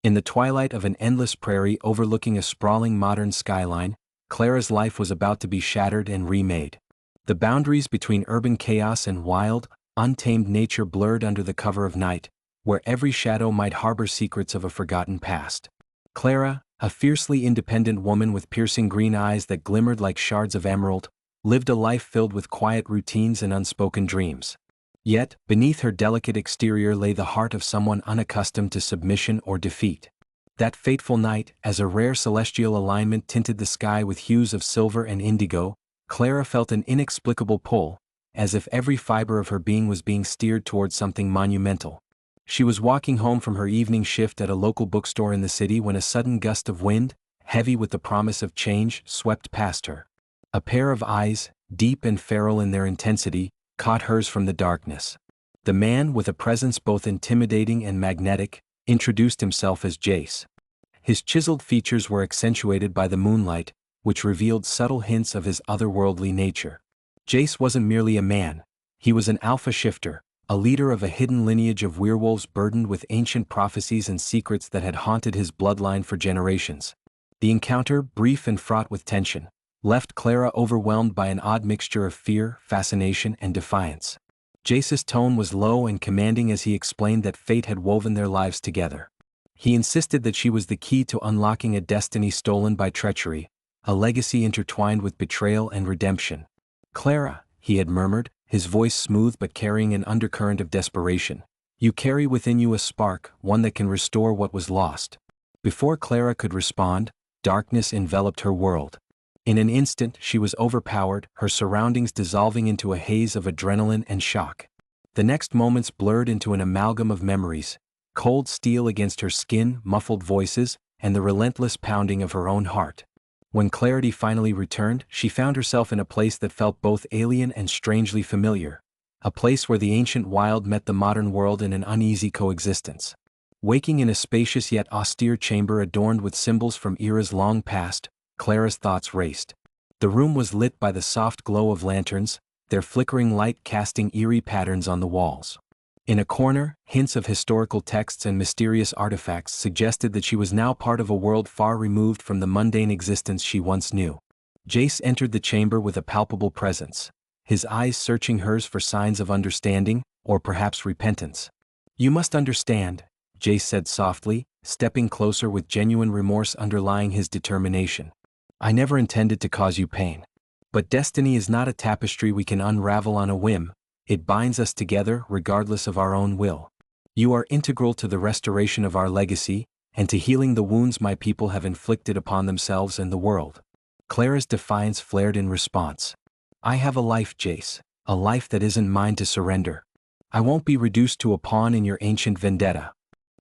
In the twilight of an endless prairie overlooking a sprawling modern skyline, Clara's life was about to be shattered and remade. The boundaries between urban chaos and wild, untamed nature blurred under the cover of night, where every shadow might harbor secrets of a forgotten past. Clara, a fiercely independent woman with piercing green eyes that glimmered like shards of emerald, lived a life filled with quiet routines and unspoken dreams. Yet, beneath her delicate exterior lay the heart of someone unaccustomed to submission or defeat. That fateful night, as a rare celestial alignment tinted the sky with hues of silver and indigo, Clara felt an inexplicable pull, as if every fiber of her being was being steered towards something monumental. She was walking home from her evening shift at a local bookstore in the city when a sudden gust of wind, heavy with the promise of change, swept past her. A pair of eyes, deep and feral in their intensity, caught hers from the darkness. The man, with a presence both intimidating and magnetic, introduced himself as Jace. His chiseled features were accentuated by the moonlight, which revealed subtle hints of his otherworldly nature. Jace wasn't merely a man, he was an alpha shifter, a leader of a hidden lineage of werewolves burdened with ancient prophecies and secrets that had haunted his bloodline for generations. The encounter, brief and fraught with tension, left Clara overwhelmed by an odd mixture of fear, fascination, and defiance. Jace's tone was low and commanding as he explained that fate had woven their lives together. He insisted that she was the key to unlocking a destiny stolen by treachery, a legacy intertwined with betrayal and redemption. "Clara," he had murmured, his voice smooth but carrying an undercurrent of desperation, "you carry within you a spark, one that can restore what was lost." Before Clara could respond, darkness enveloped her world. In an instant she was overpowered, her surroundings dissolving into a haze of adrenaline and shock. The next moments blurred into an amalgam of memories, cold steel against her skin, muffled voices, and the relentless pounding of her own heart. When clarity finally returned, she found herself in a place that felt both alien and strangely familiar, a place where the ancient wild met the modern world in an uneasy coexistence. Waking in a spacious yet austere chamber adorned with symbols from eras long past, Clara's thoughts raced. The room was lit by the soft glow of lanterns, their flickering light casting eerie patterns on the walls. In a corner, hints of historical texts and mysterious artifacts suggested that she was now part of a world far removed from the mundane existence she once knew. Jace entered the chamber with a palpable presence, his eyes searching hers for signs of understanding, or perhaps repentance. "You must understand," Jace said softly, stepping closer with genuine remorse underlying his determination. "I never intended to cause you pain. But destiny is not a tapestry we can unravel on a whim, it binds us together regardless of our own will. You are integral to the restoration of our legacy, and to healing the wounds my people have inflicted upon themselves and the world." Clara's defiance flared in response. "I have a life, Jace, a life that isn't mine to surrender. I won't be reduced to a pawn in your ancient vendetta."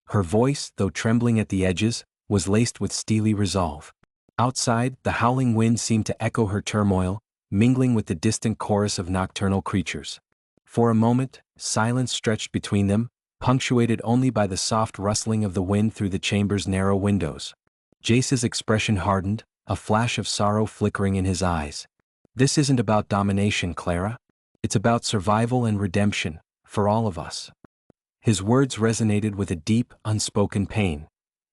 Her voice, though trembling at the edges, was laced with steely resolve. Outside, the howling wind seemed to echo her turmoil, mingling with the distant chorus of nocturnal creatures. For a moment, silence stretched between them, punctuated only by the soft rustling of the wind through the chamber's narrow windows. Jace's expression hardened, a flash of sorrow flickering in his eyes. "This isn't about domination, Clara. It's about survival and redemption, for all of us." His words resonated with a deep, unspoken pain.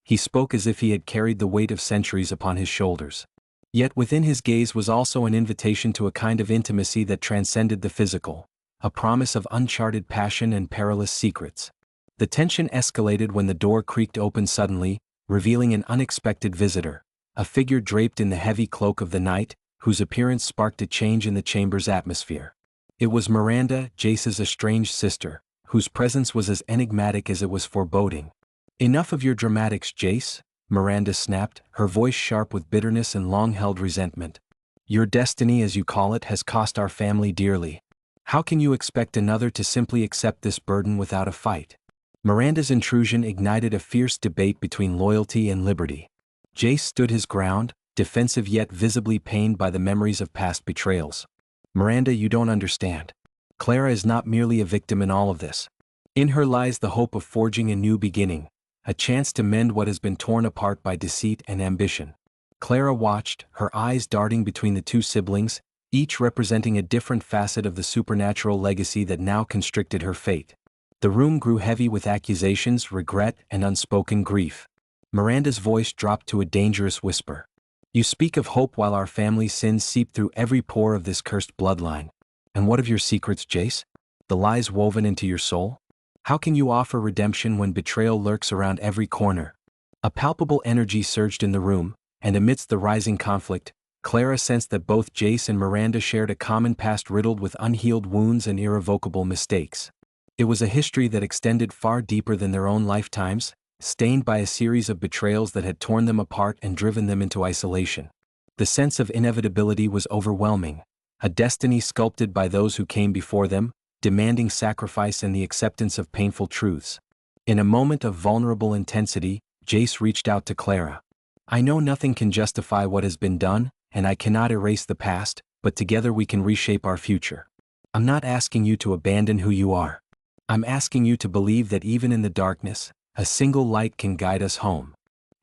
He spoke as if he had carried the weight of centuries upon his shoulders. Yet within his gaze was also an invitation to a kind of intimacy that transcended the physical, a promise of uncharted passion and perilous secrets. The tension escalated when the door creaked open suddenly, revealing an unexpected visitor, a figure draped in the heavy cloak of the night, whose appearance sparked a change in the chamber's atmosphere. It was Miranda, Jace's estranged sister, whose presence was as enigmatic as it was foreboding. "Enough of your dramatics, Jace," Miranda snapped, her voice sharp with bitterness and long-held resentment. "Your destiny, as you call it, has cost our family dearly. How can you expect another to simply accept this burden without a fight?" Miranda's intrusion ignited a fierce debate between loyalty and liberty. Jace stood his ground, defensive yet visibly pained by the memories of past betrayals. "Miranda, you don't understand. Clara is not merely a victim in all of this. In her lies the hope of forging a new beginning, a chance to mend what has been torn apart by deceit and ambition." Clara watched, her eyes darting between the two siblings, each representing a different facet of the supernatural legacy that now constricted her fate. The room grew heavy with accusations, regret, and unspoken grief. Miranda's voice dropped to a dangerous whisper. You speak of hope while our family's sins seep through every pore of this cursed bloodline. And what of your secrets, Jace? The lies woven into your soul? How can you offer redemption when betrayal lurks around every corner? A palpable energy surged in the room, and amidst the rising conflict, Clara sensed that both Jace and Miranda shared a common past riddled with unhealed wounds and irrevocable mistakes. It was a history that extended far deeper than their own lifetimes, stained by a series of betrayals that had torn them apart and driven them into isolation. The sense of inevitability was overwhelming, a destiny sculpted by those who came before them, demanding sacrifice and the acceptance of painful truths. In a moment of vulnerable intensity, Jace reached out to Clara. I know nothing can justify what has been done, and I cannot erase the past, but together we can reshape our future. I'm not asking you to abandon who you are. I'm asking you to believe that even in the darkness, a single light can guide us home.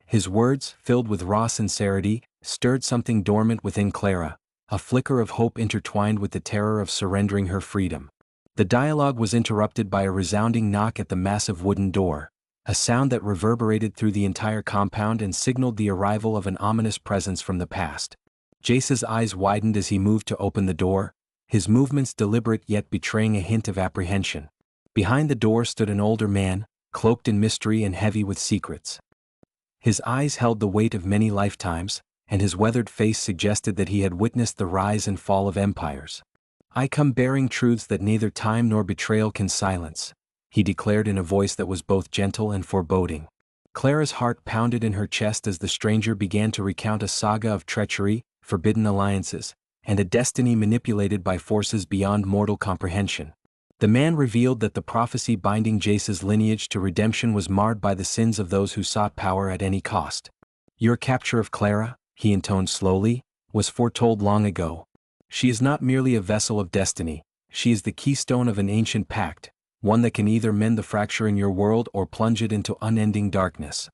His words, filled with raw sincerity, stirred something dormant within Clara, a flicker of hope intertwined with the terror of surrendering her freedom. The dialogue was interrupted by a resounding knock at the massive wooden door, a sound that reverberated through the entire compound and signaled the arrival of an ominous presence from the past. Jace's eyes widened as he moved to open the door, his movements deliberate yet betraying a hint of apprehension. Behind the door stood an older man, cloaked in mystery and heavy with secrets. His eyes held the weight of many lifetimes, and his weathered face suggested that he had witnessed the rise and fall of empires. I come bearing truths that neither time nor betrayal can silence, he declared in a voice that was both gentle and foreboding. Clara's heart pounded in her chest as the stranger began to recount a saga of treachery, forbidden alliances, and a destiny manipulated by forces beyond mortal comprehension. The man revealed that the prophecy binding Jace's lineage to redemption was marred by the sins of those who sought power at any cost. Your capture of Clara, he intoned slowly, was foretold long ago. She is not merely a vessel of destiny, she is the keystone of an ancient pact, one that can either mend the fracture in your world or plunge it into unending darkness.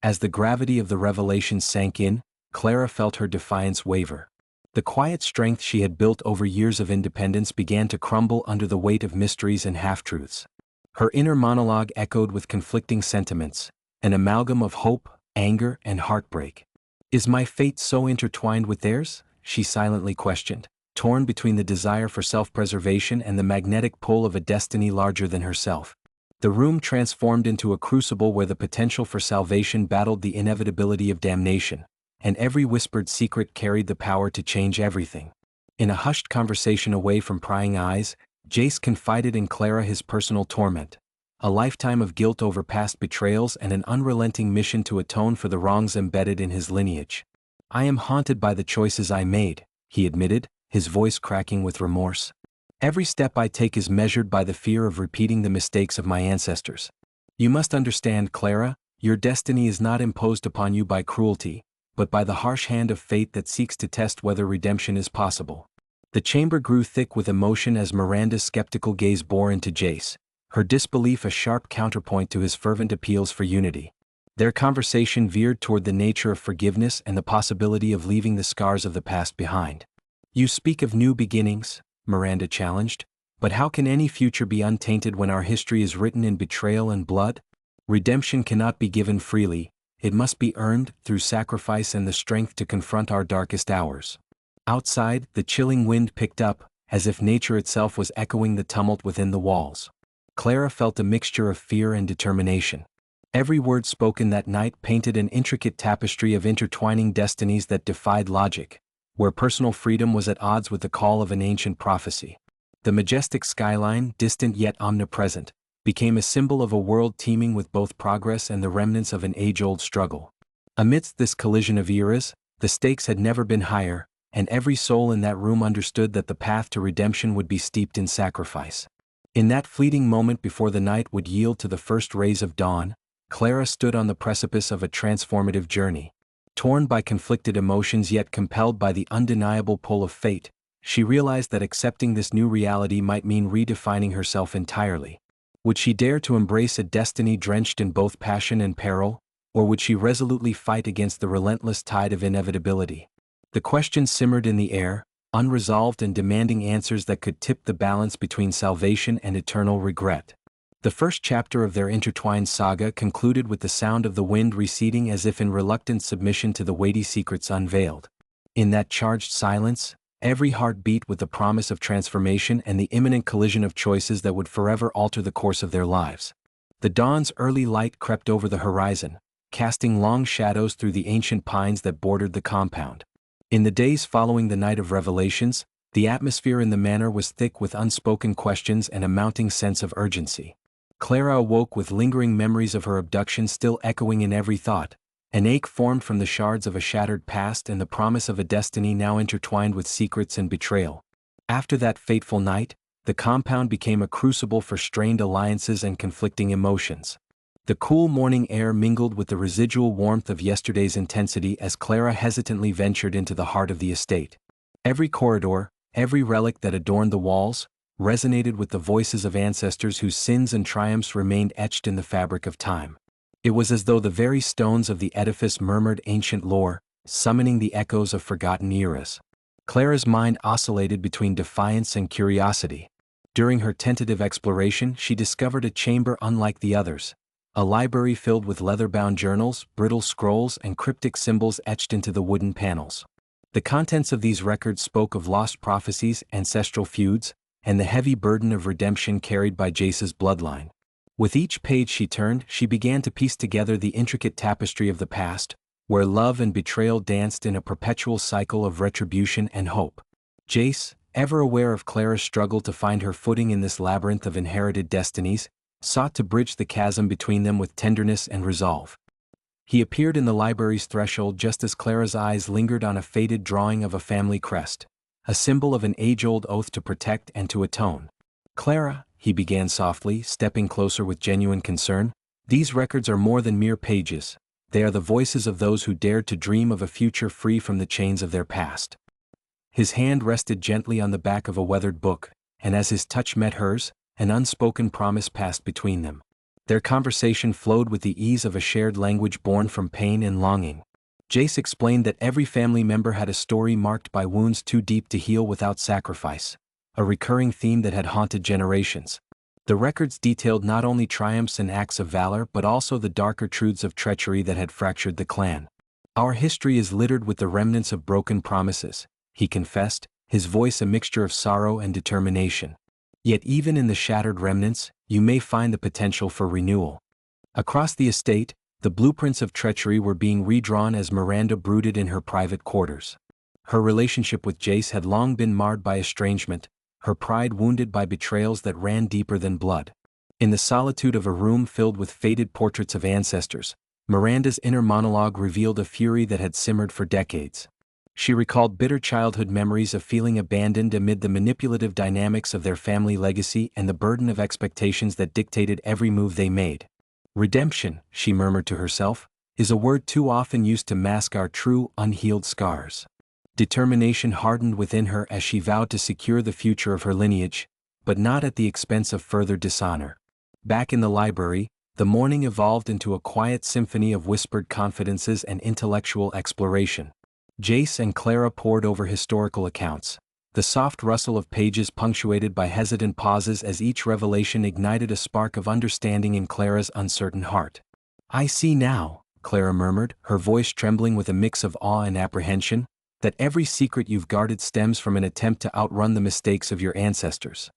As the gravity of the revelation sank in, Clara felt her defiance waver. The quiet strength she had built over years of independence began to crumble under the weight of mysteries and half-truths. Her inner monologue echoed with conflicting sentiments, an amalgam of hope, anger, and heartbreak. Is my fate so intertwined with theirs? She silently questioned, torn between the desire for self-preservation and the magnetic pull of a destiny larger than herself. The room transformed into a crucible where the potential for salvation battled the inevitability of damnation, and every whispered secret carried the power to change everything. In a hushed conversation away from prying eyes, Jace confided in Clara his personal torment, a lifetime of guilt over past betrayals and an unrelenting mission to atone for the wrongs embedded in his lineage. I am haunted by the choices I made, he admitted, his voice cracking with remorse. Every step I take is measured by the fear of repeating the mistakes of my ancestors. You must understand, Clara, your destiny is not imposed upon you by cruelty, but by the harsh hand of fate that seeks to test whether redemption is possible. The chamber grew thick with emotion as Miranda's skeptical gaze bore into Jace, her disbelief a sharp counterpoint to his fervent appeals for unity. Their conversation veered toward the nature of forgiveness and the possibility of leaving the scars of the past behind. You speak of new beginnings, Miranda challenged, but how can any future be untainted when our history is written in betrayal and blood? Redemption cannot be given freely, it must be earned through sacrifice and the strength to confront our darkest hours. Outside, the chilling wind picked up, as if nature itself was echoing the tumult within the walls. Clara felt a mixture of fear and determination. Every word spoken that night painted an intricate tapestry of intertwining destinies that defied logic, where personal freedom was at odds with the call of an ancient prophecy. The majestic skyline, distant yet omnipresent, became a symbol of a world teeming with both progress and the remnants of an age-old struggle. Amidst this collision of eras, the stakes had never been higher, and every soul in that room understood that the path to redemption would be steeped in sacrifice. In that fleeting moment before the night would yield to the first rays of dawn, Clara stood on the precipice of a transformative journey. Torn by conflicted emotions yet compelled by the undeniable pull of fate, she realized that accepting this new reality might mean redefining herself entirely. Would she dare to embrace a destiny drenched in both passion and peril, or would she resolutely fight against the relentless tide of inevitability? The question simmered in the air, unresolved and demanding answers that could tip the balance between salvation and eternal regret. The first chapter of their intertwined saga concluded with the sound of the wind receding as if in reluctant submission to the weighty secrets unveiled. In that charged silence, every heart beat with the promise of transformation and the imminent collision of choices that would forever alter the course of their lives. The dawn's early light crept over the horizon, casting long shadows through the ancient pines that bordered the compound. In the days following the night of revelations, the atmosphere in the manor was thick with unspoken questions and a mounting sense of urgency. Clara awoke with lingering memories of her abduction still echoing in every thought. An ache formed from the shards of a shattered past and the promise of a destiny now intertwined with secrets and betrayal. After that fateful night, the compound became a crucible for strained alliances and conflicting emotions. The cool morning air mingled with the residual warmth of yesterday's intensity as Clara hesitantly ventured into the heart of the estate. Every corridor, every relic that adorned the walls, resonated with the voices of ancestors whose sins and triumphs remained etched in the fabric of time. It was as though the very stones of the edifice murmured ancient lore, summoning the echoes of forgotten eras. Clara's mind oscillated between defiance and curiosity. During her tentative exploration, she discovered a chamber unlike the others, a library filled with leather-bound journals, brittle scrolls, and cryptic symbols etched into the wooden panels. The contents of these records spoke of lost prophecies, ancestral feuds, and the heavy burden of redemption carried by Jace's bloodline. With each page she turned, she began to piece together the intricate tapestry of the past, where love and betrayal danced in a perpetual cycle of retribution and hope. Jace, ever aware of Clara's struggle to find her footing in this labyrinth of inherited destinies, sought to bridge the chasm between them with tenderness and resolve. He appeared in the library's threshold just as Clara's eyes lingered on a faded drawing of a family crest, a symbol of an age-old oath to protect and to atone. "Clara," he began softly, stepping closer with genuine concern, "these records are more than mere pages. They are the voices of those who dared to dream of a future free from the chains of their past." His hand rested gently on the back of a weathered book, and as his touch met hers, an unspoken promise passed between them. Their conversation flowed with the ease of a shared language born from pain and longing. Jace explained that every family member had a story marked by wounds too deep to heal without sacrifice, a recurring theme that had haunted generations. The records detailed not only triumphs and acts of valor but also the darker truths of treachery that had fractured the clan. "Our history is littered with the remnants of broken promises," he confessed, his voice a mixture of sorrow and determination. "Yet even in the shattered remnants, you may find the potential for renewal." Across the estate, the blueprints of treachery were being redrawn as Miranda brooded in her private quarters. Her relationship with Jace had long been marred by estrangement, her pride wounded by betrayals that ran deeper than blood. In the solitude of a room filled with faded portraits of ancestors, Miranda's inner monologue revealed a fury that had simmered for decades. She recalled bitter childhood memories of feeling abandoned amid the manipulative dynamics of their family legacy and the burden of expectations that dictated every move they made. "Redemption," she murmured to herself, "is a word too often used to mask our true, unhealed scars." Determination hardened within her as she vowed to secure the future of her lineage, but not at the expense of further dishonor. Back in the library, the morning evolved into a quiet symphony of whispered confidences and intellectual exploration. Jace and Clara pored over historical accounts, the soft rustle of pages punctuated by hesitant pauses as each revelation ignited a spark of understanding in Clara's uncertain heart. "I see now," Clara murmured, her voice trembling with a mix of awe and apprehension, "that every secret you've guarded stems from an attempt to outrun the mistakes of your ancestors."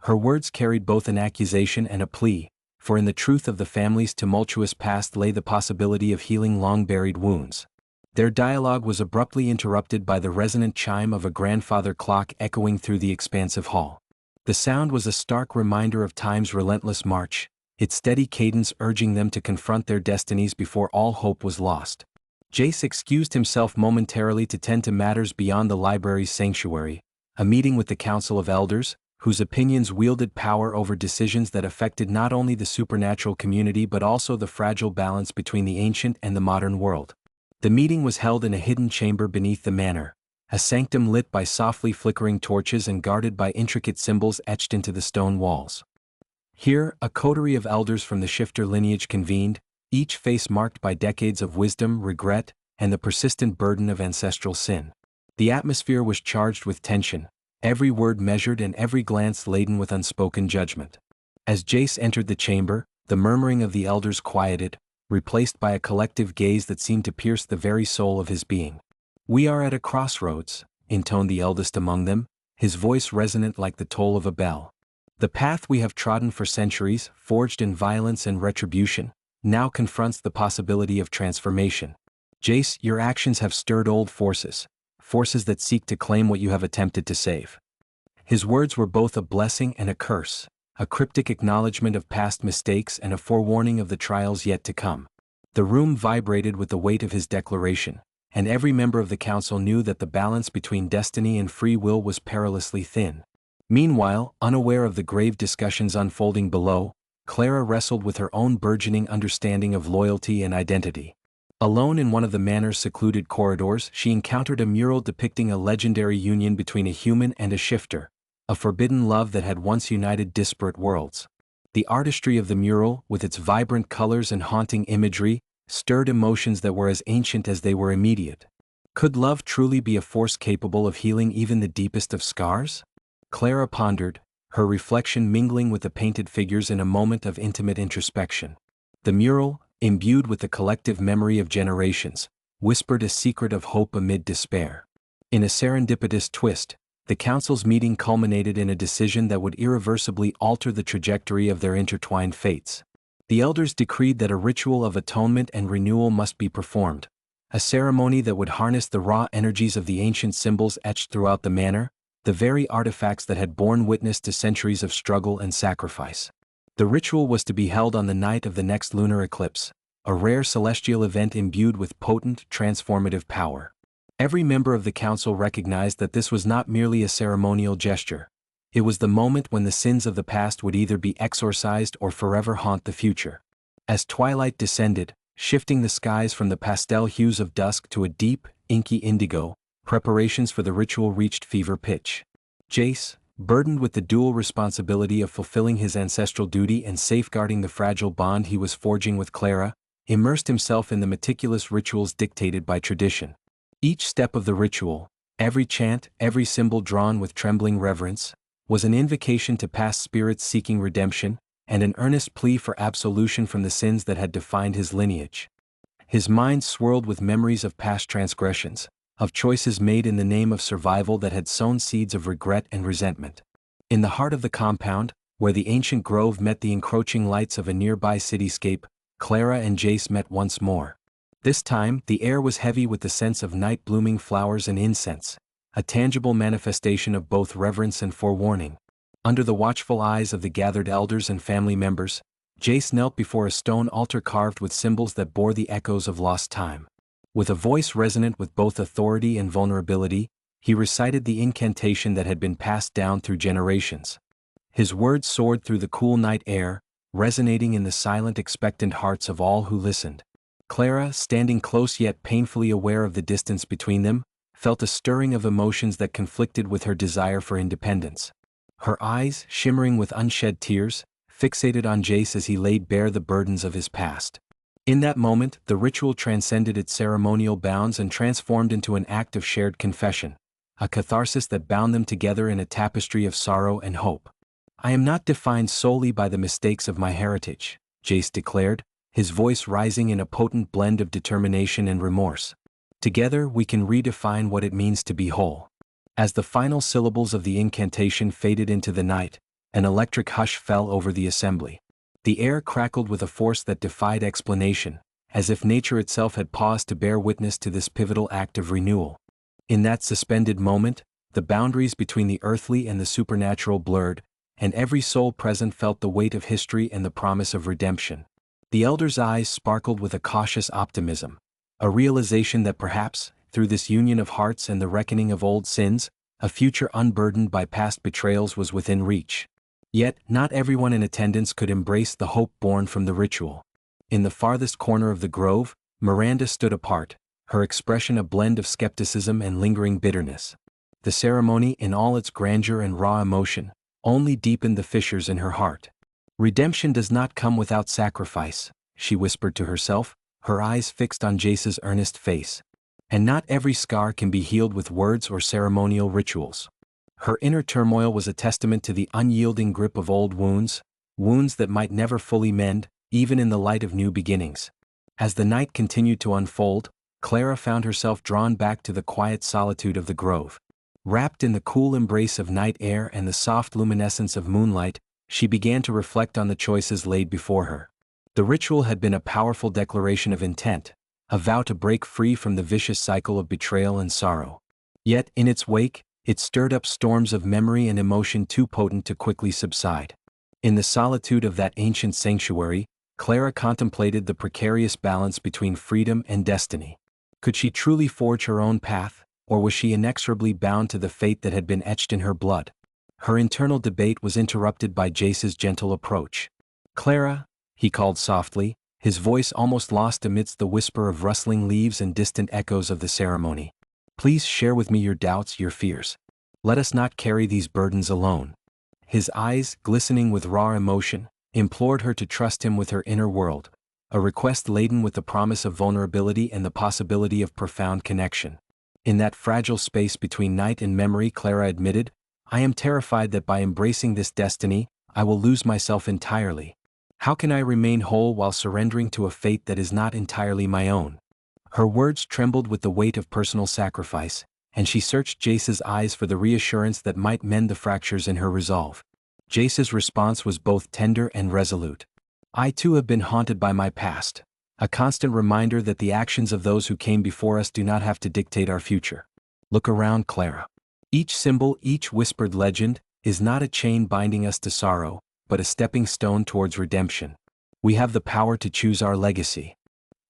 Her words carried both an accusation and a plea, for in the truth of the family's tumultuous past lay the possibility of healing long-buried wounds. Their dialogue was abruptly interrupted by the resonant chime of a grandfather clock echoing through the expansive hall. The sound was a stark reminder of time's relentless march, its steady cadence urging them to confront their destinies before all hope was lost. Jace excused himself momentarily to tend to matters beyond the library's sanctuary, a meeting with the Council of Elders, whose opinions wielded power over decisions that affected not only the supernatural community but also the fragile balance between the ancient and the modern world. The meeting was held in a hidden chamber beneath the manor, a sanctum lit by softly flickering torches and guarded by intricate symbols etched into the stone walls. Here, a coterie of elders from the Shifter lineage convened, each face marked by decades of wisdom, regret, and the persistent burden of ancestral sin. The atmosphere was charged with tension, every word measured and every glance laden with unspoken judgment. As Jace entered the chamber, the murmuring of the elders quieted, replaced by a collective gaze that seemed to pierce the very soul of his being. "We are at a crossroads," intoned the eldest among them, his voice resonant like the toll of a bell. "The path we have trodden for centuries, forged in violence and retribution, now confronts the possibility of transformation. Jace, your actions have stirred old forces that seek to claim what you have attempted to save." His words were both a blessing and a curse, a cryptic acknowledgement of past mistakes and a forewarning of the trials yet to come. The room vibrated with the weight of his declaration, and every member of the council knew that the balance between destiny and free will was perilously thin. Meanwhile, unaware of the grave discussions unfolding below, Clara wrestled with her own burgeoning understanding of loyalty and identity. Alone in one of the manor's secluded corridors, she encountered a mural depicting a legendary union between a human and a shifter, a forbidden love that had once united disparate worlds. The artistry of the mural, with its vibrant colors and haunting imagery, stirred emotions that were as ancient as they were immediate. Could love truly be a force capable of healing even the deepest of scars? Clara pondered, her reflection mingling with the painted figures in a moment of intimate introspection. The mural, imbued with the collective memory of generations, whispered a secret of hope amid despair. In a serendipitous twist, the council's meeting culminated in a decision that would irreversibly alter the trajectory of their intertwined fates. The elders decreed that a ritual of atonement and renewal must be performed, a ceremony that would harness the raw energies of the ancient symbols etched throughout the manor, the very artifacts that had borne witness to centuries of struggle and sacrifice. The ritual was to be held on the night of the next lunar eclipse, a rare celestial event imbued with potent, transformative power. Every member of the council recognized that this was not merely a ceremonial gesture. It was the moment when the sins of the past would either be exorcised or forever haunt the future. As twilight descended, shifting the skies from the pastel hues of dusk to a deep, inky indigo, preparations for the ritual reached fever pitch. Jace, burdened with the dual responsibility of fulfilling his ancestral duty and safeguarding the fragile bond he was forging with Clara, immersed himself in the meticulous rituals dictated by tradition. Each step of the ritual, every chant, every symbol drawn with trembling reverence, was an invocation to past spirits seeking redemption, and an earnest plea for absolution from the sins that had defined his lineage. His mind swirled with memories of past transgressions, of choices made in the name of survival that had sown seeds of regret and resentment. In the heart of the compound, where the ancient grove met the encroaching lights of a nearby cityscape, Clara and Jace met once more. This time, the air was heavy with the sense of night-blooming flowers and incense, a tangible manifestation of both reverence and forewarning. Under the watchful eyes of the gathered elders and family members, Jace knelt before a stone altar carved with symbols that bore the echoes of lost time. With a voice resonant with both authority and vulnerability, he recited the incantation that had been passed down through generations. His words soared through the cool night air, resonating in the silent, expectant hearts of all who listened. Clara, standing close yet painfully aware of the distance between them, felt a stirring of emotions that conflicted with her desire for independence. Her eyes, shimmering with unshed tears, fixated on Jace as he laid bare the burdens of his past. In that moment, the ritual transcended its ceremonial bounds and transformed into an act of shared confession, a catharsis that bound them together in a tapestry of sorrow and hope. "I am not defined solely by the mistakes of my heritage," Jace declared, his voice rising in a potent blend of determination and remorse. "Together we can redefine what it means to be whole." As the final syllables of the incantation faded into the night, an electric hush fell over the assembly. The air crackled with a force that defied explanation, as if nature itself had paused to bear witness to this pivotal act of renewal. In that suspended moment, the boundaries between the earthly and the supernatural blurred, and every soul present felt the weight of history and the promise of redemption. The elders' eyes sparkled with a cautious optimism, a realization that perhaps, through this union of hearts and the reckoning of old sins, a future unburdened by past betrayals was within reach. Yet, not everyone in attendance could embrace the hope born from the ritual. In the farthest corner of the grove, Miranda stood apart, her expression a blend of skepticism and lingering bitterness. The ceremony, in all its grandeur and raw emotion, only deepened the fissures in her heart. "Redemption does not come without sacrifice," she whispered to herself, her eyes fixed on Jace's earnest face. "And not every scar can be healed with words or ceremonial rituals." Her inner turmoil was a testament to the unyielding grip of old wounds, wounds that might never fully mend, even in the light of new beginnings. As the night continued to unfold, Clara found herself drawn back to the quiet solitude of the grove. Wrapped in the cool embrace of night air and the soft luminescence of moonlight, she began to reflect on the choices laid before her. The ritual had been a powerful declaration of intent, a vow to break free from the vicious cycle of betrayal and sorrow. Yet, in its wake, it stirred up storms of memory and emotion too potent to quickly subside. In the solitude of that ancient sanctuary, Clara contemplated the precarious balance between freedom and destiny. Could she truly forge her own path, or was she inexorably bound to the fate that had been etched in her blood? Her internal debate was interrupted by Jace's gentle approach. "Clara," he called softly, his voice almost lost amidst the whisper of rustling leaves and distant echoes of the ceremony. "Please share with me your doubts, your fears. Let us not carry these burdens alone." His eyes, glistening with raw emotion, implored her to trust him with her inner world, a request laden with the promise of vulnerability and the possibility of profound connection. In that fragile space between night and memory, Clara admitted, "I am terrified that by embracing this destiny, I will lose myself entirely. How can I remain whole while surrendering to a fate that is not entirely my own?" Her words trembled with the weight of personal sacrifice, and she searched Jace's eyes for the reassurance that might mend the fractures in her resolve. Jace's response was both tender and resolute. "I too have been haunted by my past, a constant reminder that the actions of those who came before us do not have to dictate our future. Look around, Clara. Each symbol, each whispered legend, is not a chain binding us to sorrow, but a stepping stone towards redemption. We have the power to choose our legacy."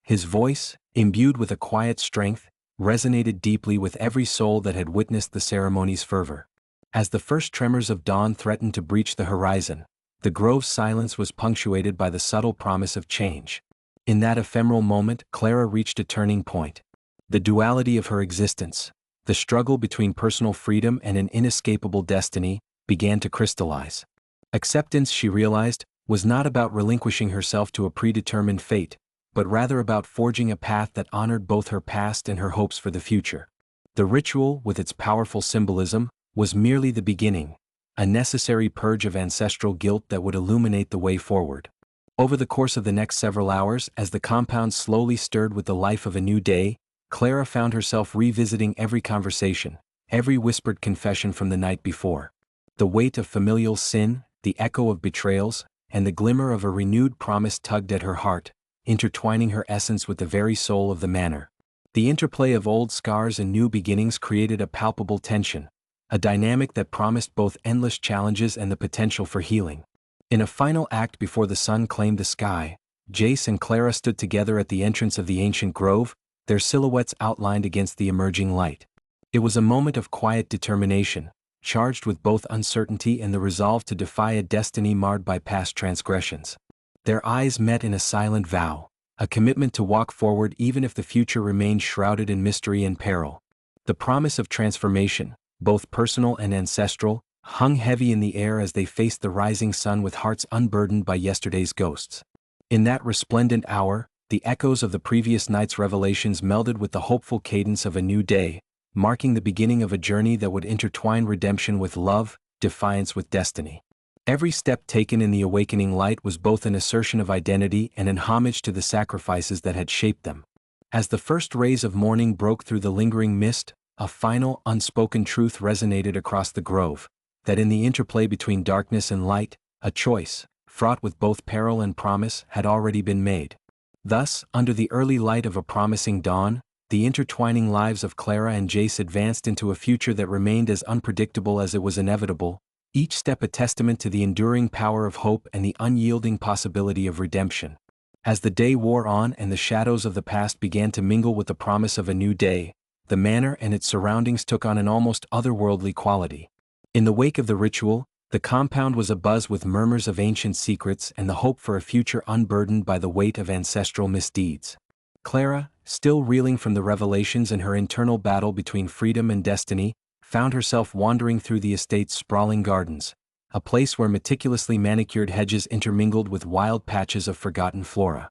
His voice, imbued with a quiet strength, resonated deeply with every soul that had witnessed the ceremony's fervor. As the first tremors of dawn threatened to breach the horizon, the grove's silence was punctuated by the subtle promise of change. In that ephemeral moment, Clara reached a turning point. The duality of her existence, the struggle between personal freedom and an inescapable destiny, began to crystallize. Acceptance, she realized, was not about relinquishing herself to a predetermined fate, but rather about forging a path that honored both her past and her hopes for the future. The ritual, with its powerful symbolism, was merely the beginning, a necessary purge of ancestral guilt that would illuminate the way forward. Over the course of the next several hours, as the compound slowly stirred with the life of a new day, Clara found herself revisiting every conversation, every whispered confession from the night before. The weight of familial sin, the echo of betrayals, and the glimmer of a renewed promise tugged at her heart, intertwining her essence with the very soul of the manor. The interplay of old scars and new beginnings created a palpable tension, a dynamic that promised both endless challenges and the potential for healing. In a final act before the sun claimed the sky, Jace and Clara stood together at the entrance of the ancient grove, their silhouettes outlined against the emerging light. It was a moment of quiet determination, charged with both uncertainty and the resolve to defy a destiny marred by past transgressions. Their eyes met in a silent vow, a commitment to walk forward even if the future remained shrouded in mystery and peril. The promise of transformation, both personal and ancestral, hung heavy in the air as they faced the rising sun with hearts unburdened by yesterday's ghosts. In that resplendent hour, the echoes of the previous night's revelations melded with the hopeful cadence of a new day, marking the beginning of a journey that would intertwine redemption with love, defiance with destiny. Every step taken in the awakening light was both an assertion of identity and an homage to the sacrifices that had shaped them. As the first rays of morning broke through the lingering mist, a final, unspoken truth resonated across the grove, that in the interplay between darkness and light, a choice, fraught with both peril and promise, had already been made. Thus, under the early light of a promising dawn, the intertwining lives of Clara and Jace advanced into a future that remained as unpredictable as it was inevitable, each step a testament to the enduring power of hope and the unyielding possibility of redemption. As the day wore on and the shadows of the past began to mingle with the promise of a new day, the manor and its surroundings took on an almost otherworldly quality. In the wake of the ritual, the compound was abuzz with murmurs of ancient secrets and the hope for a future unburdened by the weight of ancestral misdeeds. Clara, still reeling from the revelations and her internal battle between freedom and destiny, found herself wandering through the estate's sprawling gardens, a place where meticulously manicured hedges intermingled with wild patches of forgotten flora.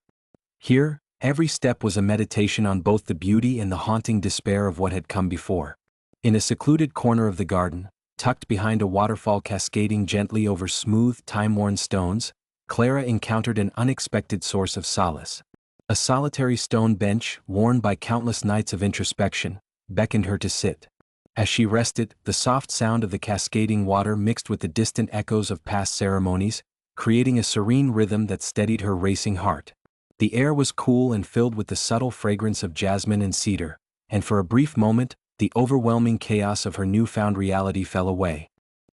Here, every step was a meditation on both the beauty and the haunting despair of what had come before. In a secluded corner of the garden, tucked behind a waterfall cascading gently over smooth, time-worn stones, Clara encountered an unexpected source of solace. A solitary stone bench, worn by countless nights of introspection, beckoned her to sit. As she rested, the soft sound of the cascading water mixed with the distant echoes of past ceremonies, creating a serene rhythm that steadied her racing heart. The air was cool and filled with the subtle fragrance of jasmine and cedar, and for a brief moment, the overwhelming chaos of her newfound reality fell away.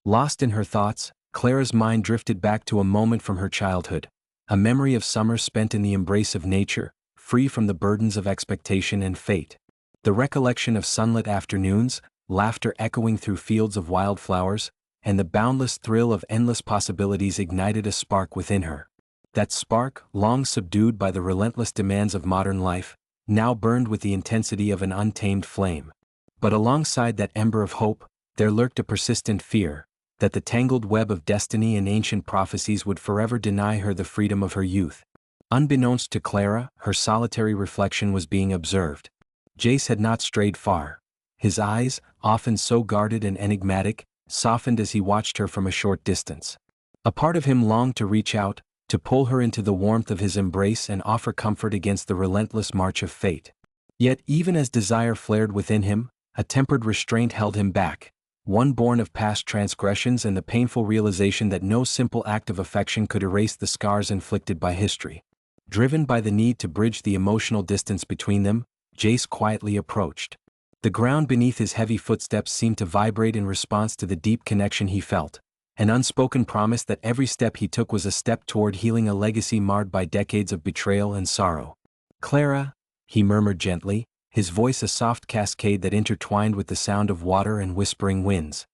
Lost in her thoughts, Clara's mind drifted back to a moment from her childhood, a memory of summer spent in the embrace of nature, free from the burdens of expectation and fate. The recollection of sunlit afternoons, laughter echoing through fields of wildflowers, and the boundless thrill of endless possibilities ignited a spark within her. That spark, long subdued by the relentless demands of modern life, now burned with the intensity of an untamed flame. But alongside that ember of hope, there lurked a persistent fear that the tangled web of destiny and ancient prophecies would forever deny her the freedom of her youth. Unbeknownst to Clara, her solitary reflection was being observed. Jace had not strayed far. His eyes, often so guarded and enigmatic, softened as he watched her from a short distance. A part of him longed to reach out, to pull her into the warmth of his embrace and offer comfort against the relentless march of fate. Yet even as desire flared within him, a tempered restraint held him back, one born of past transgressions and the painful realization that no simple act of affection could erase the scars inflicted by history. Driven by the need to bridge the emotional distance between them, Jace quietly approached. The ground beneath his heavy footsteps seemed to vibrate in response to the deep connection he felt, an unspoken promise that every step he took was a step toward healing a legacy marred by decades of betrayal and sorrow. "Clara," he murmured gently, his voice a soft cascade that intertwined with the sound of water and whispering winds.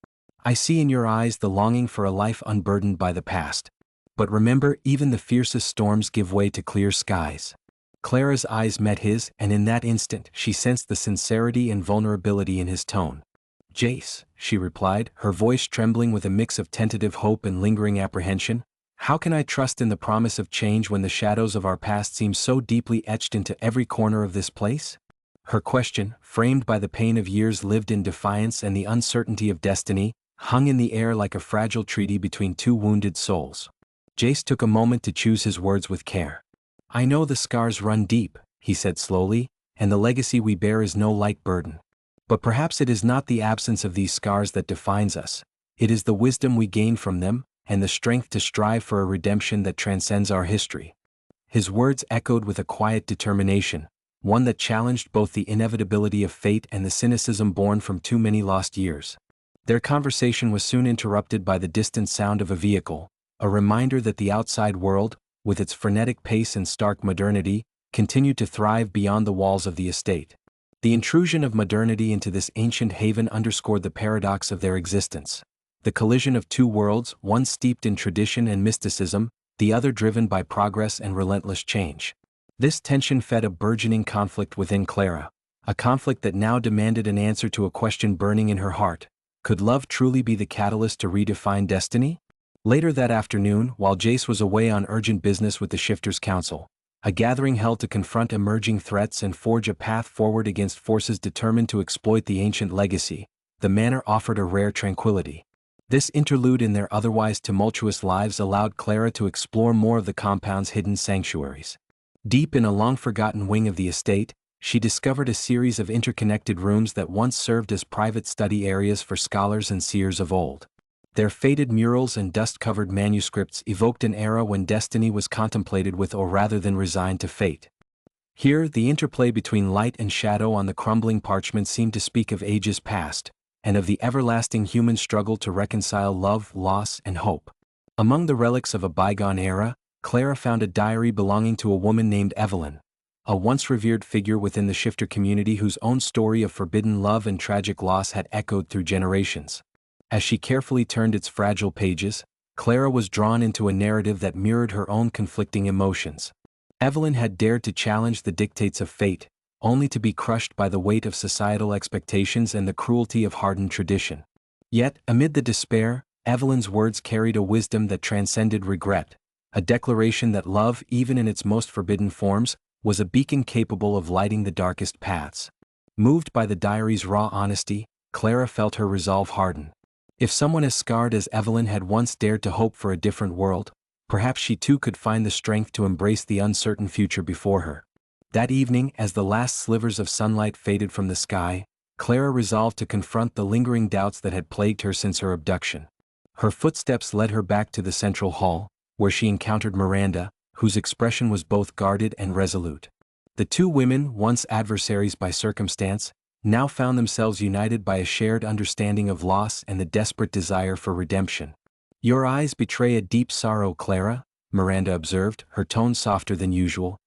"I see in your eyes the longing for a life unburdened by the past. But remember, even the fiercest storms give way to clear skies." Clara's eyes met his, and in that instant she sensed the sincerity and vulnerability in his tone. "Jace," she replied, her voice trembling with a mix of tentative hope and lingering apprehension, "how can I trust in the promise of change when the shadows of our past seem so deeply etched into every corner of this place?" Her question, framed by the pain of years lived in defiance and the uncertainty of destiny, hung in the air like a fragile treaty between two wounded souls. Jace took a moment to choose his words with care. "I know the scars run deep," he said slowly, "and the legacy we bear is no light burden. But perhaps it is not the absence of these scars that defines us. It is the wisdom we gain from them, and the strength to strive for a redemption that transcends our history." His words echoed with a quiet determination, one that challenged both the inevitability of fate and the cynicism born from too many lost years. Their conversation was soon interrupted by the distant sound of a vehicle, a reminder that the outside world, with its frenetic pace and stark modernity, continued to thrive beyond the walls of the estate. The intrusion of modernity into this ancient haven underscored the paradox of their existence. The collision of two worlds, one steeped in tradition and mysticism, the other driven by progress and relentless change. This tension fed a burgeoning conflict within Clara, a conflict that now demanded an answer to a question burning in her heart: could love truly be the catalyst to redefine destiny? Later that afternoon, while Jace was away on urgent business with the Shifters' Council, a gathering held to confront emerging threats and forge a path forward against forces determined to exploit the ancient legacy, the manor offered a rare tranquility. This interlude in their otherwise tumultuous lives allowed Clara to explore more of the compound's hidden sanctuaries. Deep in a long-forgotten wing of the estate, she discovered a series of interconnected rooms that once served as private study areas for scholars and seers of old. Their faded murals and dust-covered manuscripts evoked an era when destiny was contemplated with awe rather than resigned to fate. Here, the interplay between light and shadow on the crumbling parchment seemed to speak of ages past, and of the everlasting human struggle to reconcile love, loss, and hope. Among the relics of a bygone era, Clara found a diary belonging to a woman named Evelyn, a once revered figure within the shifter community whose own story of forbidden love and tragic loss had echoed through generations. As she carefully turned its fragile pages, Clara was drawn into a narrative that mirrored her own conflicting emotions. Evelyn had dared to challenge the dictates of fate, only to be crushed by the weight of societal expectations and the cruelty of hardened tradition. Yet, amid the despair, Evelyn's words carried a wisdom that transcended regret, a declaration that love, even in its most forbidden forms, was a beacon capable of lighting the darkest paths. Moved by the diary's raw honesty, Clara felt her resolve harden. If someone as scarred as Evelyn had once dared to hope for a different world, Perhaps she too could find the strength to embrace the uncertain future before her. That evening, as the last slivers of sunlight faded from the sky, Clara resolved to confront the lingering doubts that had plagued her since her abduction. Her footsteps led her back to the central hall, where she encountered Miranda, whose expression was both guarded and resolute. The two women, once adversaries by circumstance, now found themselves united by a shared understanding of loss and the desperate desire for redemption. "Your eyes betray a deep sorrow, Clara," Miranda observed, her tone softer than usual.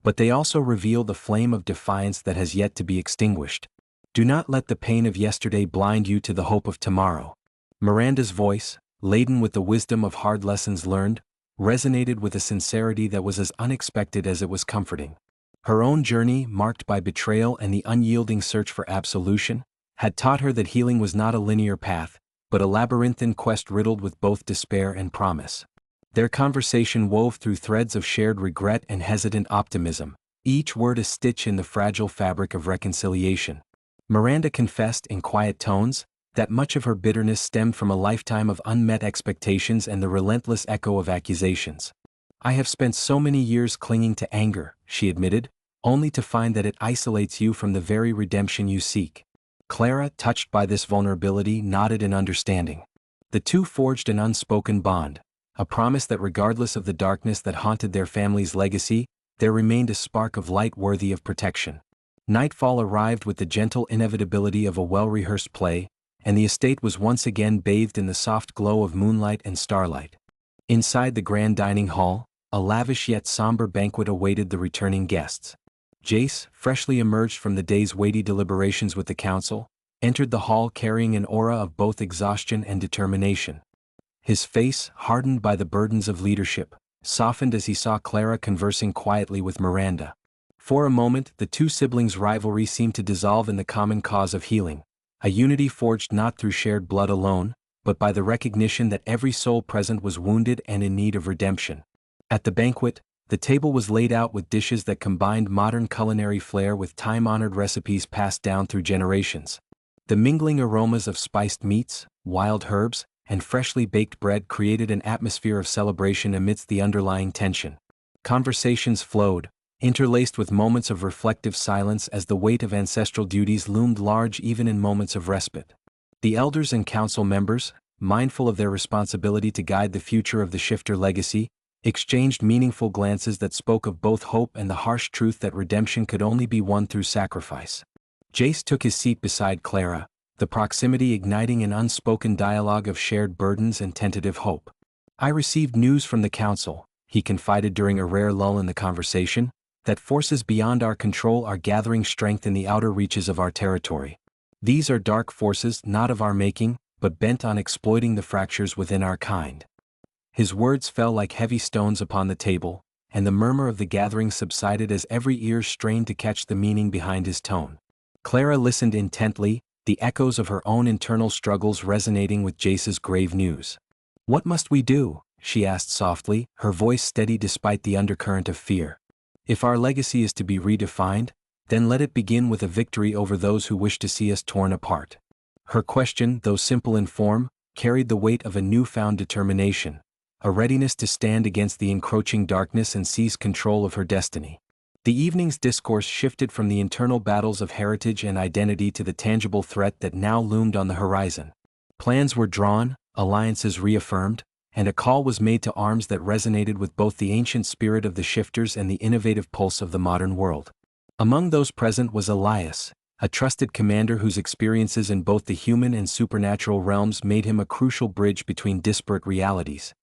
"But they also reveal the flame of defiance that has yet to be extinguished. Do not let the pain of yesterday blind you to the hope of tomorrow." Miranda's voice, laden with the wisdom of hard lessons learned, resonated with a sincerity that was as unexpected as it was comforting. Her own journey, marked by betrayal and the unyielding search for absolution, had taught her that healing was not a linear path, but a labyrinthine quest riddled with both despair and promise. Their conversation wove through threads of shared regret and hesitant optimism, each word a stitch in the fragile fabric of reconciliation. Miranda confessed in quiet tones that much of her bitterness stemmed from a lifetime of unmet expectations and the relentless echo of accusations. "I have spent so many years clinging to anger," she admitted, "only to find that it isolates you from the very redemption you seek." Clara, touched by this vulnerability, nodded in understanding. The two forged an unspoken bond, a promise that regardless of the darkness that haunted their family's legacy, there remained a spark of light worthy of protection. Nightfall arrived with the gentle inevitability of a well-rehearsed play, and the estate was once again bathed in the soft glow of moonlight and starlight. Inside the grand dining hall, a lavish yet somber banquet awaited the returning guests. Jace, freshly emerged from the day's weighty deliberations with the council, entered the hall carrying an aura of both exhaustion and determination. His face, hardened by the burdens of leadership, softened as he saw Clara conversing quietly with Miranda. For a moment, the two siblings' rivalry seemed to dissolve in the common cause of healing, a unity forged not through shared blood alone, but by the recognition that every soul present was wounded and in need of redemption. At the banquet, the table was laid out with dishes that combined modern culinary flair with time-honored recipes passed down through generations. The mingling aromas of spiced meats, wild herbs, and freshly baked bread created an atmosphere of celebration amidst the underlying tension. Conversations flowed, interlaced with moments of reflective silence as the weight of ancestral duties loomed large even in moments of respite. The elders and council members, mindful of their responsibility to guide the future of the Shifter legacy, exchanged meaningful glances that spoke of both hope and the harsh truth that redemption could only be won through sacrifice. Jace took his seat beside Clara, the proximity igniting an unspoken dialogue of shared burdens and tentative hope. "I received news from the council," he confided during a rare lull in the conversation, "that forces beyond our control are gathering strength in the outer reaches of our territory. These are dark forces not of our making, but bent on exploiting the fractures within our kind." His words fell like heavy stones upon the table, and the murmur of the gathering subsided as every ear strained to catch the meaning behind his tone. Clara listened intently, the echoes of her own internal struggles resonating with Jace's grave news. "What must we do?" she asked softly, her voice steady despite the undercurrent of fear. "If our legacy is to be redefined, then let it begin with a victory over those who wish to see us torn apart." Her question, though simple in form, carried the weight of a newfound determination, a readiness to stand against the encroaching darkness and seize control of her destiny. The evening's discourse shifted from the internal battles of heritage and identity to the tangible threat that now loomed on the horizon. Plans were drawn, alliances reaffirmed, and a call was made to arms that resonated with both the ancient spirit of the Shifters and the innovative pulse of the modern world. Among those present was Elias, a trusted commander whose experiences in both the human and supernatural realms made him a crucial bridge between disparate realities.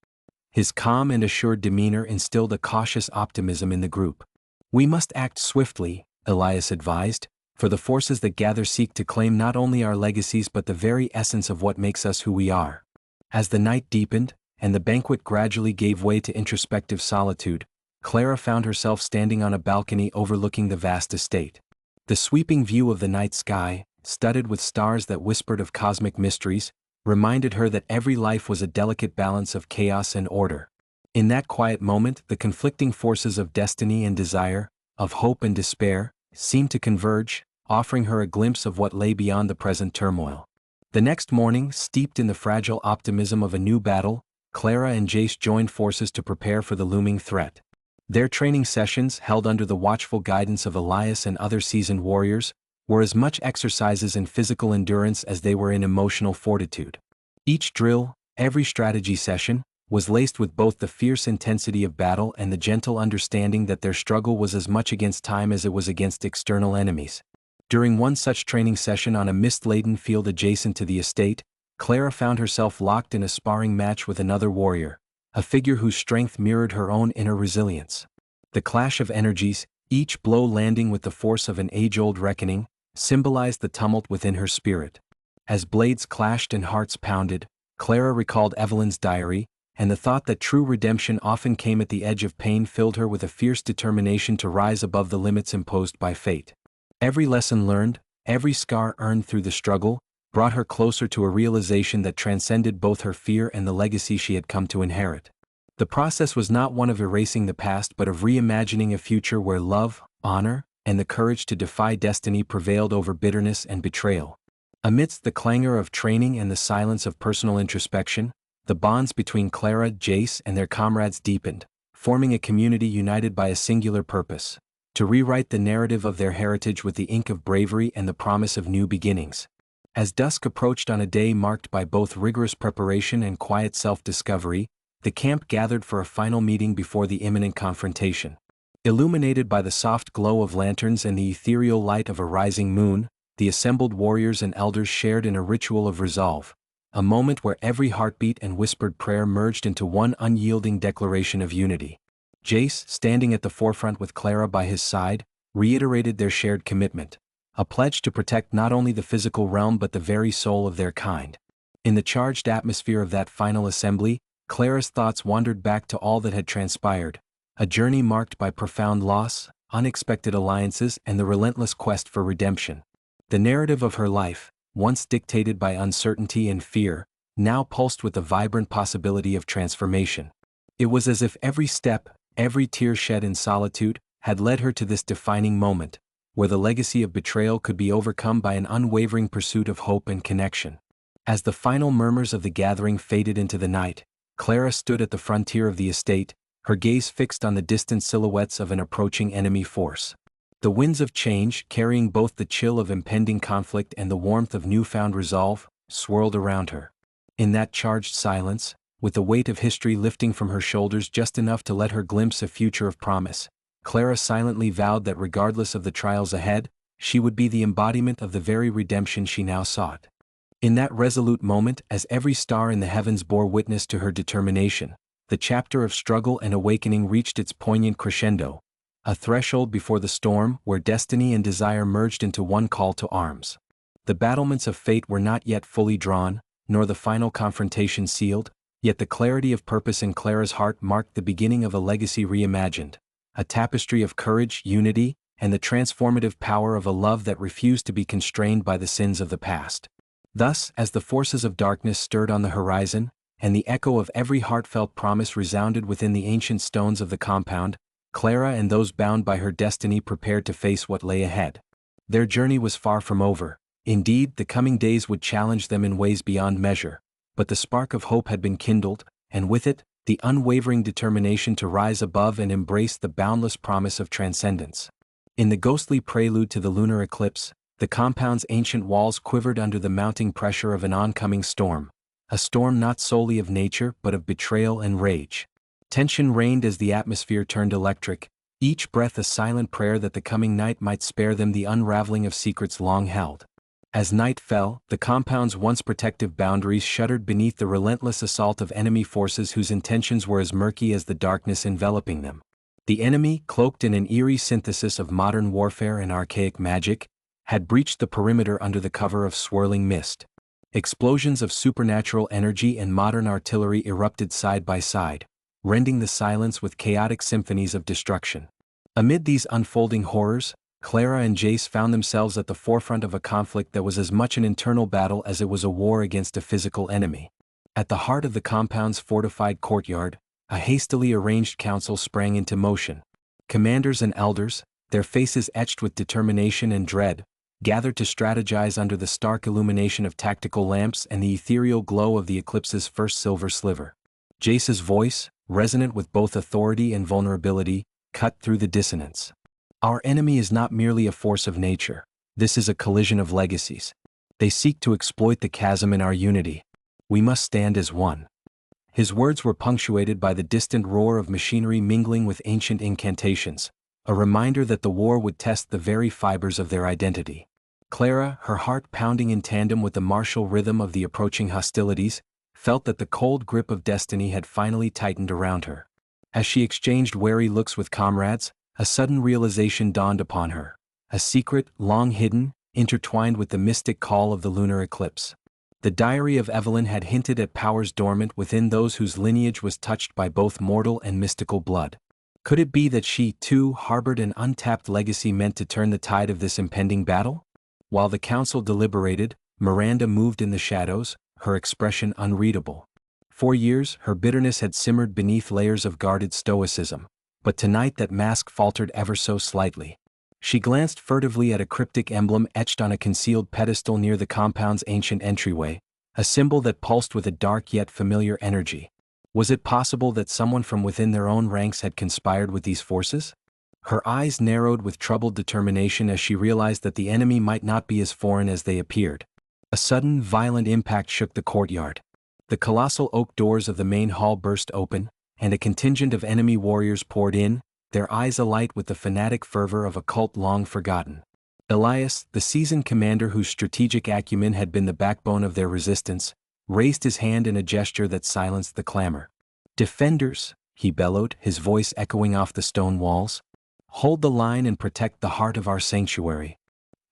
His calm and assured demeanor instilled a cautious optimism in the group. "We must act swiftly," Elias advised, "for the forces that gather seek to claim not only our legacies but the very essence of what makes us who we are." As the night deepened, and the banquet gradually gave way to introspective solitude, Clara found herself standing on a balcony overlooking the vast estate. The sweeping view of the night sky, studded with stars that whispered of cosmic mysteries, reminded her that every life was a delicate balance of chaos and order. In that quiet moment, the conflicting forces of destiny and desire, of hope and despair, seemed to converge, offering her a glimpse of what lay beyond the present turmoil. The next morning, steeped in the fragile optimism of a new battle, Clara and Jace joined forces to prepare for the looming threat. Their training sessions, held under the watchful guidance of Elias and other seasoned warriors, were as much exercises in physical endurance as they were in emotional fortitude. Each drill, every strategy session, was laced with both the fierce intensity of battle and the gentle understanding that their struggle was as much against time as it was against external enemies. During one such training session on a mist-laden field adjacent to the estate, Clara found herself locked in a sparring match with another warrior, a figure whose strength mirrored her own inner resilience. The clash of energies, each blow landing with the force of an age-old reckoning, symbolized the tumult within her spirit. As blades clashed and hearts pounded, Clara recalled Evelyn's diary, and the thought that true redemption often came at the edge of pain filled her with a fierce determination to rise above the limits imposed by fate. Every lesson learned, every scar earned through the struggle, brought her closer to a realization that transcended both her fear and the legacy she had come to inherit. The process was not one of erasing the past but of reimagining a future where love, honor, and the courage to defy destiny prevailed over bitterness and betrayal. Amidst the clangor of training and the silence of personal introspection, the bonds between Clara, Jace, and their comrades deepened, forming a community united by a singular purpose: to rewrite the narrative of their heritage with the ink of bravery and the promise of new beginnings. As dusk approached on a day marked by both rigorous preparation and quiet self-discovery, the camp gathered for a final meeting before the imminent confrontation. Illuminated by the soft glow of lanterns and the ethereal light of a rising moon, the assembled warriors and elders shared in a ritual of resolve, a moment where every heartbeat and whispered prayer merged into one unyielding declaration of unity. Jace, standing at the forefront with Clara by his side, reiterated their shared commitment, a pledge to protect not only the physical realm but the very soul of their kind. In the charged atmosphere of that final assembly, Clara's thoughts wandered back to all that had transpired, a journey marked by profound loss, unexpected alliances, and the relentless quest for redemption. The narrative of her life, once dictated by uncertainty and fear, now pulsed with the vibrant possibility of transformation. It was as if every step, every tear shed in solitude, had led her to this defining moment, where the legacy of betrayal could be overcome by an unwavering pursuit of hope and connection. As the final murmurs of the gathering faded into the night, Clara stood at the frontier of the estate, her gaze fixed on the distant silhouettes of an approaching enemy force. The winds of change, carrying both the chill of impending conflict and the warmth of newfound resolve, swirled around her. In that charged silence, with the weight of history lifting from her shoulders just enough to let her glimpse a future of promise, Clara silently vowed that regardless of the trials ahead, she would be the embodiment of the very redemption she now sought. In that resolute moment, as every star in the heavens bore witness to her determination, the chapter of struggle and awakening reached its poignant crescendo, a threshold before the storm where destiny and desire merged into one call to arms. The battlements of fate were not yet fully drawn, nor the final confrontation sealed, yet the clarity of purpose in Clara's heart marked the beginning of a legacy reimagined, a tapestry of courage, unity, and the transformative power of a love that refused to be constrained by the sins of the past. Thus, as the forces of darkness stirred on the horizon, and the echo of every heartfelt promise resounded within the ancient stones of the compound, Clara and those bound by her destiny prepared to face what lay ahead. Their journey was far from over. Indeed, the coming days would challenge them in ways beyond measure, but the spark of hope had been kindled, and with it, the unwavering determination to rise above and embrace the boundless promise of transcendence. In the ghostly prelude to the lunar eclipse, the compound's ancient walls quivered under the mounting pressure of an oncoming storm, a storm not solely of nature but of betrayal and rage. Tension reigned as the atmosphere turned electric, each breath a silent prayer that the coming night might spare them the unraveling of secrets long held. As night fell, the compound's once protective boundaries shuddered beneath the relentless assault of enemy forces whose intentions were as murky as the darkness enveloping them. The enemy, cloaked in an eerie synthesis of modern warfare and archaic magic, had breached the perimeter under the cover of swirling mist. Explosions of supernatural energy and modern artillery erupted side by side, rending the silence with chaotic symphonies of destruction. Amid these unfolding horrors, Clara and Jace found themselves at the forefront of a conflict that was as much an internal battle as it was a war against a physical enemy. At the heart of the compound's fortified courtyard, a hastily arranged council sprang into motion. Commanders and elders, their faces etched with determination and dread, gathered to strategize under the stark illumination of tactical lamps and the ethereal glow of the eclipse's first silver sliver. Jace's voice, resonant with both authority and vulnerability, cut through the dissonance. Our enemy is not merely a force of nature. This is a collision of legacies. They seek to exploit the chasm in our unity. We must stand as one. His words were punctuated by the distant roar of machinery mingling with ancient incantations, a reminder that the war would test the very fibers of their identity. Clara, her heart pounding in tandem with the martial rhythm of the approaching hostilities, felt that the cold grip of destiny had finally tightened around her. As she exchanged wary looks with comrades, a sudden realization dawned upon her. A secret, long hidden, intertwined with the mystic call of the lunar eclipse. The diary of Evelyn had hinted at powers dormant within those whose lineage was touched by both mortal and mystical blood. Could it be that she, too, harbored an untapped legacy meant to turn the tide of this impending battle? While the council deliberated, Miranda moved in the shadows, her expression unreadable. For years, her bitterness had simmered beneath layers of guarded stoicism, but tonight that mask faltered ever so slightly. She glanced furtively at a cryptic emblem etched on a concealed pedestal near the compound's ancient entryway, a symbol that pulsed with a dark yet familiar energy. Was it possible that someone from within their own ranks had conspired with these forces? Her eyes narrowed with troubled determination as she realized that the enemy might not be as foreign as they appeared. A sudden, violent impact shook the courtyard. The colossal oak doors of the main hall burst open, and a contingent of enemy warriors poured in, their eyes alight with the fanatic fervor of a cult long forgotten. Elias, the seasoned commander whose strategic acumen had been the backbone of their resistance, raised his hand in a gesture that silenced the clamor. "Defenders," he bellowed, his voice echoing off the stone walls. "Hold the line and protect the heart of our sanctuary."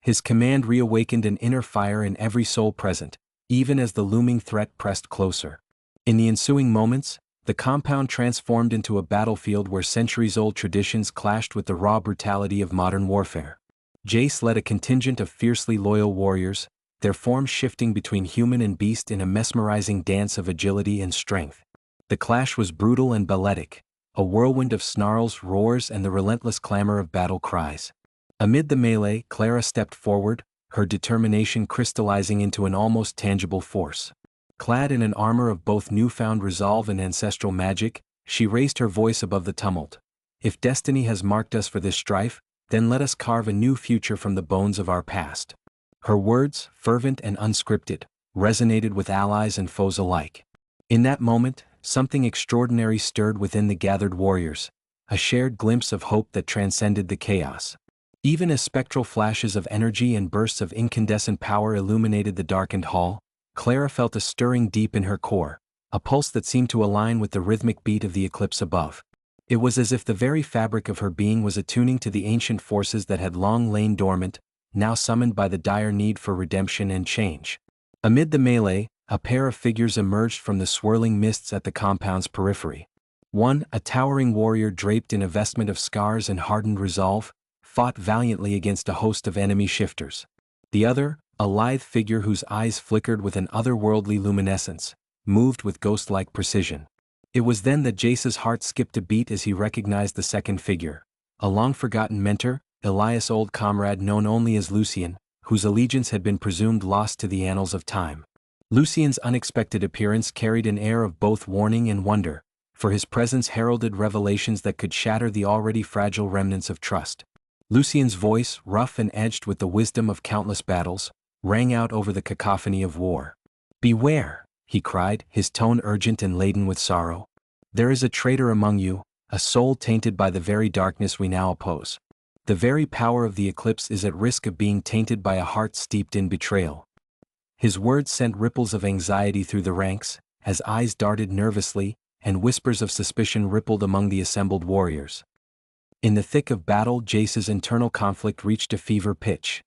His command reawakened an inner fire in every soul present, even as the looming threat pressed closer. In the ensuing moments, the compound transformed into a battlefield where centuries-old traditions clashed with the raw brutality of modern warfare. Jace led a contingent of fiercely loyal warriors, their forms shifting between human and beast in a mesmerizing dance of agility and strength. The clash was brutal and balletic, a whirlwind of snarls, roars, and the relentless clamor of battle cries. Amid the melee, Clara stepped forward, her determination crystallizing into an almost tangible force. Clad in an armor of both newfound resolve and ancestral magic, she raised her voice above the tumult. "If destiny has marked us for this strife, then let us carve a new future from the bones of our past." Her words, fervent and unscripted, resonated with allies and foes alike. In that moment, something extraordinary stirred within the gathered warriors, a shared glimpse of hope that transcended the chaos. Even as spectral flashes of energy and bursts of incandescent power illuminated the darkened hall, Clara felt a stirring deep in her core, a pulse that seemed to align with the rhythmic beat of the eclipse above. It was as if the very fabric of her being was attuning to the ancient forces that had long lain dormant, now summoned by the dire need for redemption and change. Amid the melee, a pair of figures emerged from the swirling mists at the compound's periphery. One, a towering warrior draped in a vestment of scars and hardened resolve, fought valiantly against a host of enemy shifters. The other, a lithe figure whose eyes flickered with an otherworldly luminescence, moved with ghost-like precision. It was then that Jace's heart skipped a beat as he recognized the second figure, a long-forgotten mentor, Elias' old comrade known only as Lucien, whose allegiance had been presumed lost to the annals of time. Lucien's unexpected appearance carried an air of both warning and wonder, for his presence heralded revelations that could shatter the already fragile remnants of trust. Lucien's voice, rough and edged with the wisdom of countless battles, rang out over the cacophony of war. "Beware," he cried, his tone urgent and laden with sorrow. "There is a traitor among you, a soul tainted by the very darkness we now oppose. The very power of the eclipse is at risk of being tainted by a heart steeped in betrayal." His words sent ripples of anxiety through the ranks, as eyes darted nervously, and whispers of suspicion rippled among the assembled warriors. In the thick of battle, Jace's internal conflict reached a fever pitch.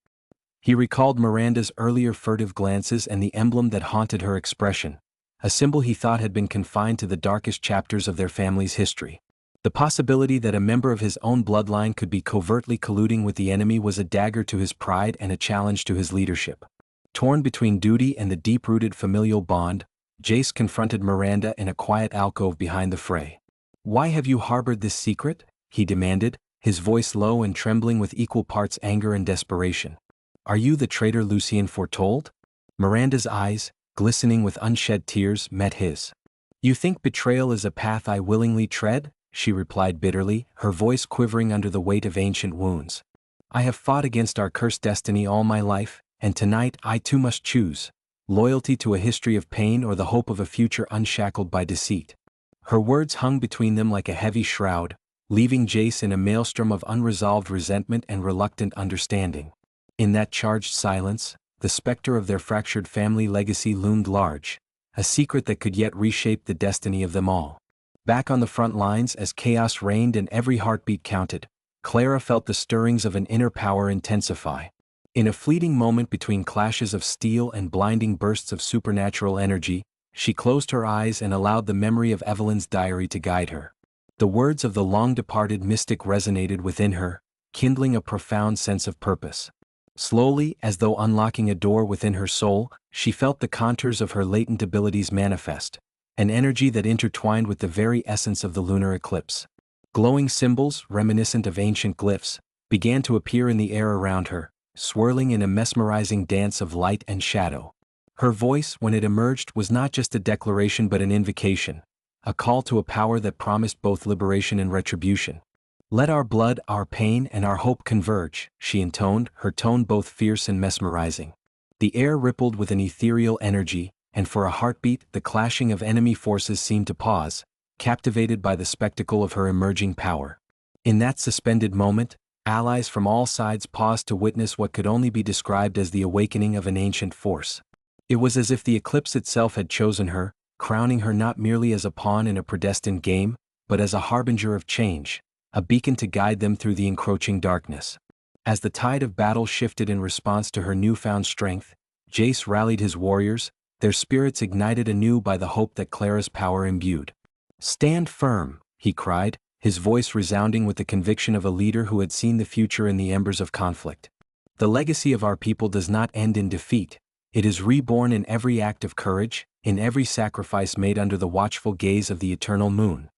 He recalled Miranda's earlier furtive glances and the emblem that haunted her expression, a symbol he thought had been confined to the darkest chapters of their family's history. The possibility that a member of his own bloodline could be covertly colluding with the enemy was a dagger to his pride and a challenge to his leadership. Torn between duty and the deep-rooted familial bond, Jace confronted Miranda in a quiet alcove behind the fray. "Why have you harbored this secret?" he demanded, his voice low and trembling with equal parts anger and desperation. "Are you the traitor Lucien foretold?" Miranda's eyes, glistening with unshed tears, met his. You think betrayal is a path I willingly tread? She replied bitterly, her voice quivering under the weight of ancient wounds. I have fought against our cursed destiny all my life, and tonight I too must choose loyalty to a history of pain or the hope of a future unshackled by deceit. Her words hung between them like a heavy shroud, leaving Jace in a maelstrom of unresolved resentment and reluctant understanding. In that charged silence, the specter of their fractured family legacy loomed large, a secret that could yet reshape the destiny of them all. Back on the front lines as chaos reigned and every heartbeat counted, Clara felt the stirrings of an inner power intensify. In a fleeting moment between clashes of steel and blinding bursts of supernatural energy, she closed her eyes and allowed the memory of Evelyn's diary to guide her. The words of the long-departed mystic resonated within her, kindling a profound sense of purpose. Slowly, as though unlocking a door within her soul, she felt the contours of her latent abilities manifest, an energy that intertwined with the very essence of the lunar eclipse. Glowing symbols, reminiscent of ancient glyphs, began to appear in the air around her, swirling in a mesmerizing dance of light and shadow. Her voice, when it emerged, was not just a declaration but an invocation, a call to a power that promised both liberation and retribution. Let our blood, our pain, and our hope converge, she intoned, her tone both fierce and mesmerizing. The air rippled with an ethereal energy, and for a heartbeat, the clashing of enemy forces seemed to pause, captivated by the spectacle of her emerging power. In that suspended moment, allies from all sides paused to witness what could only be described as the awakening of an ancient force. It was as if the eclipse itself had chosen her, crowning her not merely as a pawn in a predestined game, but as a harbinger of change, a beacon to guide them through the encroaching darkness. As the tide of battle shifted in response to her newfound strength, Jace rallied his warriors, their spirits ignited anew by the hope that Clara's power imbued. "Stand firm," he cried, his voice resounding with the conviction of a leader who had seen the future in the embers of conflict. "The legacy of our people does not end in defeat. It is reborn in every act of courage, in every sacrifice made under the watchful gaze of the eternal moon."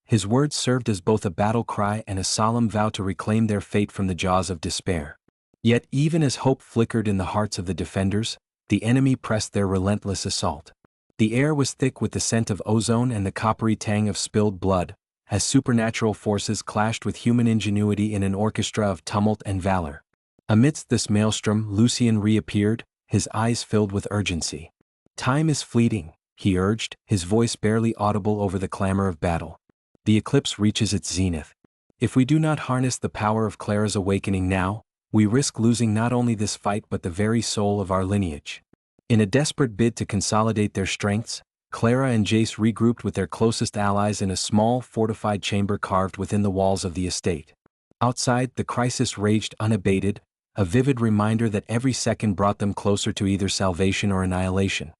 His words served as both a battle cry and a solemn vow to reclaim their fate from the jaws of despair. Yet even as hope flickered in the hearts of the defenders, the enemy pressed their relentless assault. The air was thick with the scent of ozone and the coppery tang of spilled blood, as supernatural forces clashed with human ingenuity in an orchestra of tumult and valor. Amidst this maelstrom, Lucian reappeared, his eyes filled with urgency. "Time is fleeting," he urged, his voice barely audible over the clamor of battle. "The eclipse reaches its zenith. If we do not harness the power of Clara's awakening now, we risk losing not only this fight but the very soul of our lineage." In a desperate bid to consolidate their strengths, Clara and Jace regrouped with their closest allies in a small, fortified chamber carved within the walls of the estate. Outside, the crisis raged unabated, a vivid reminder that every second brought them closer to either salvation or annihilation.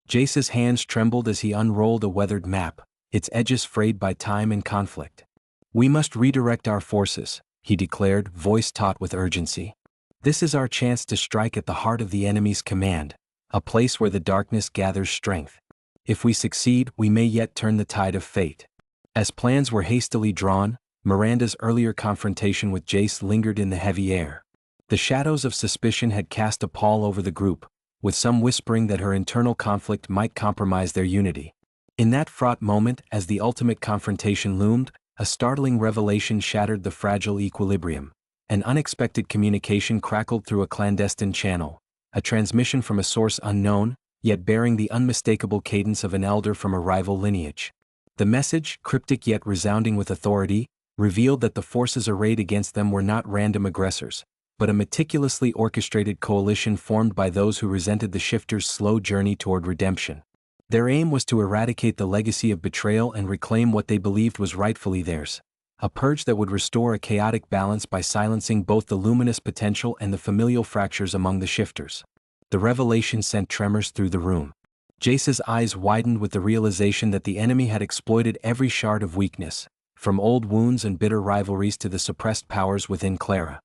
Jace's hands trembled as he unrolled a weathered map, its edges frayed by time and conflict. "We must redirect our forces," he declared, voice taut with urgency. "This is our chance to strike at the heart of the enemy's command, a place where the darkness gathers strength. If we succeed, we may yet turn the tide of fate." As plans were hastily drawn, Miranda's earlier confrontation with Jace lingered in the heavy air. The shadows of suspicion had cast a pall over the group, with some whispering that her internal conflict might compromise their unity. In that fraught moment, as the ultimate confrontation loomed, a startling revelation shattered the fragile equilibrium. An unexpected communication crackled through a clandestine channel, a transmission from a source unknown, yet bearing the unmistakable cadence of an elder from a rival lineage. The message, cryptic yet resounding with authority, revealed that the forces arrayed against them were not random aggressors, but a meticulously orchestrated coalition formed by those who resented the shifters' slow journey toward redemption. Their aim was to eradicate the legacy of betrayal and reclaim what they believed was rightfully theirs, a purge that would restore a chaotic balance by silencing both the luminous potential and the familial fractures among the shifters. The revelation sent tremors through the room. Jace's eyes widened with the realization that the enemy had exploited every shard of weakness, from old wounds and bitter rivalries to the suppressed powers within Clara.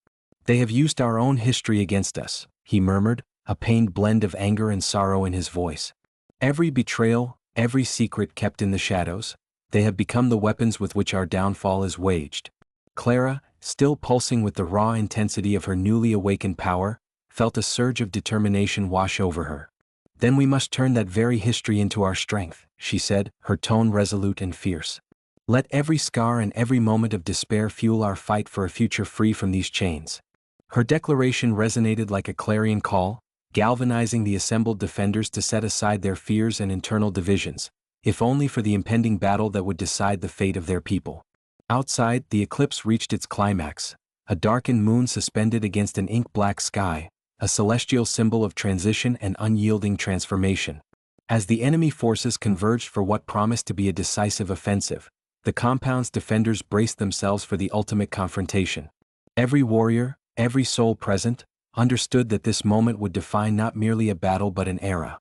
"They have used our own history against us," he murmured, a pained blend of anger and sorrow in his voice. "Every betrayal, every secret kept in the shadows, they have become the weapons with which our downfall is waged." Clara, still pulsing with the raw intensity of her newly awakened power, felt a surge of determination wash over her. Then we must turn that very history into our strength, she said, her tone resolute and fierce. Let every scar and every moment of despair fuel our fight for a future free from these chains. Her declaration resonated like a clarion call, galvanizing the assembled defenders to set aside their fears and internal divisions, if only for the impending battle that would decide the fate of their people. Outside, the eclipse reached its climax, a darkened moon suspended against an ink-black sky, a celestial symbol of transition and unyielding transformation. As the enemy forces converged for what promised to be a decisive offensive, the compound's defenders braced themselves for the ultimate confrontation. Every warrior, every soul present, understood that this moment would define not merely a battle but an era.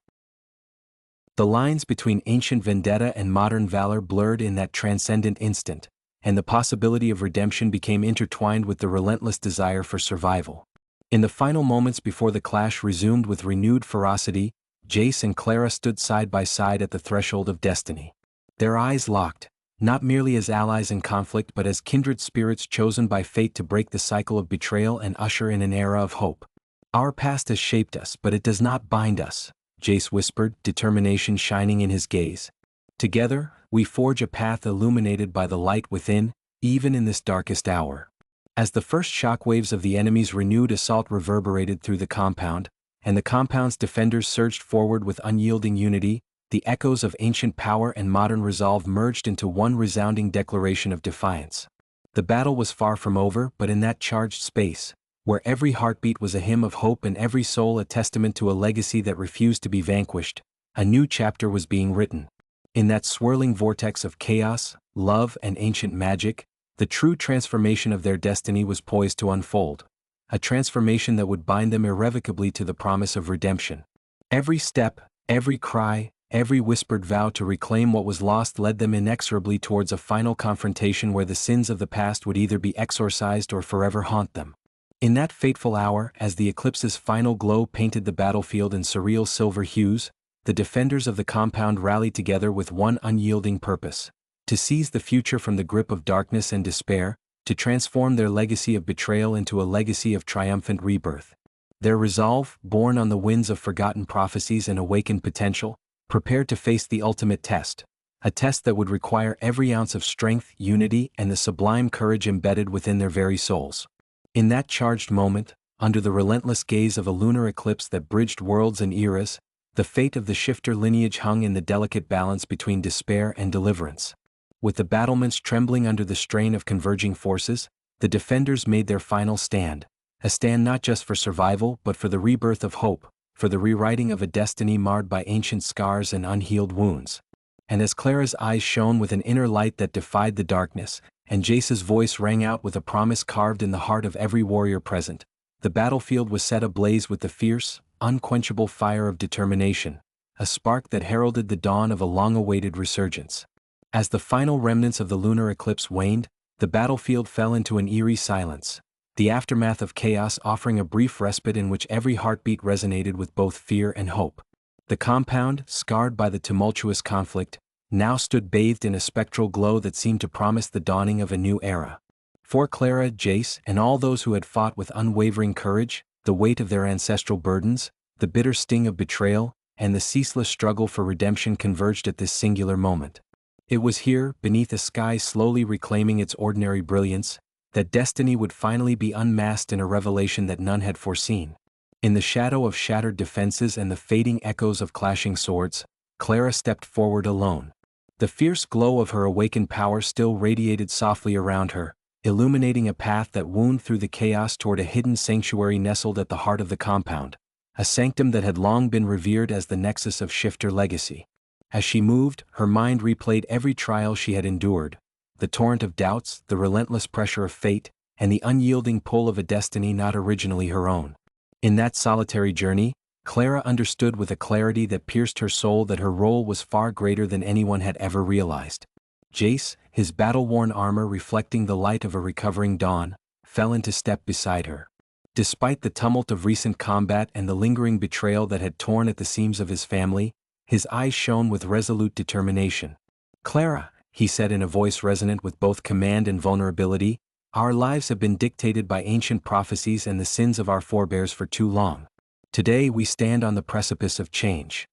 The lines between ancient vendetta and modern valor blurred in that transcendent instant, and the possibility of redemption became intertwined with the relentless desire for survival. In the final moments before the clash resumed with renewed ferocity, Jace and Clara stood side by side at the threshold of destiny. Their eyes locked, not merely as allies in conflict but as kindred spirits chosen by fate to break the cycle of betrayal and usher in an era of hope. Our past has shaped us, but it does not bind us, Jace whispered, determination shining in his gaze. Together, we forge a path illuminated by the light within, even in this darkest hour. As the first shockwaves of the enemy's renewed assault reverberated through the compound, and the compound's defenders surged forward with unyielding unity, the echoes of ancient power and modern resolve merged into one resounding declaration of defiance. The battle was far from over, but in that charged space, where every heartbeat was a hymn of hope and every soul a testament to a legacy that refused to be vanquished, a new chapter was being written. In that swirling vortex of chaos, love, and ancient magic, the true transformation of their destiny was poised to unfold, a transformation that would bind them irrevocably to the promise of redemption. Every step, every cry, every whispered vow to reclaim what was lost led them inexorably towards a final confrontation where the sins of the past would either be exorcised or forever haunt them. In that fateful hour, as the eclipse's final glow painted the battlefield in surreal silver hues, the defenders of the compound rallied together with one unyielding purpose: to seize the future from the grip of darkness and despair, to transform their legacy of betrayal into a legacy of triumphant rebirth. Their resolve, born on the winds of forgotten prophecies and awakened potential, prepared to face the ultimate test, a test that would require every ounce of strength, unity, and the sublime courage embedded within their very souls. In that charged moment, under the relentless gaze of a lunar eclipse that bridged worlds and eras, the fate of the shifter lineage hung in the delicate balance between despair and deliverance. With the battlements trembling under the strain of converging forces, the defenders made their final stand, a stand not just for survival but for the rebirth of hope, for the rewriting of a destiny marred by ancient scars and unhealed wounds. And as Clara's eyes shone with an inner light that defied the darkness, and Jace's voice rang out with a promise carved in the heart of every warrior present, the battlefield was set ablaze with the fierce, unquenchable fire of determination, a spark that heralded the dawn of a long-awaited resurgence. As the final remnants of the lunar eclipse waned, the battlefield fell into an eerie silence, the aftermath of chaos offering a brief respite in which every heartbeat resonated with both fear and hope. The compound, scarred by the tumultuous conflict, now stood bathed in a spectral glow that seemed to promise the dawning of a new era. For Clara, Jace, and all those who had fought with unwavering courage, the weight of their ancestral burdens, the bitter sting of betrayal, and the ceaseless struggle for redemption converged at this singular moment. It was here, beneath a sky slowly reclaiming its ordinary brilliance, that destiny would finally be unmasked in a revelation that none had foreseen. In the shadow of shattered defenses and the fading echoes of clashing swords, Clara stepped forward alone. The fierce glow of her awakened power still radiated softly around her, illuminating a path that wound through the chaos toward a hidden sanctuary nestled at the heart of the compound, a sanctum that had long been revered as the nexus of shifter legacy. As she moved, her mind replayed every trial she had endured, the torrent of doubts, the relentless pressure of fate, and the unyielding pull of a destiny not originally her own. In that solitary journey, Clara understood with a clarity that pierced her soul that her role was far greater than anyone had ever realized. Jace, his battle-worn armor reflecting the light of a recovering dawn, fell into step beside her. Despite the tumult of recent combat and the lingering betrayal that had torn at the seams of his family, his eyes shone with resolute determination. "Clara," he said in a voice resonant with both command and vulnerability, "our lives have been dictated by ancient prophecies and the sins of our forebears for too long. Today we stand on the precipice of change.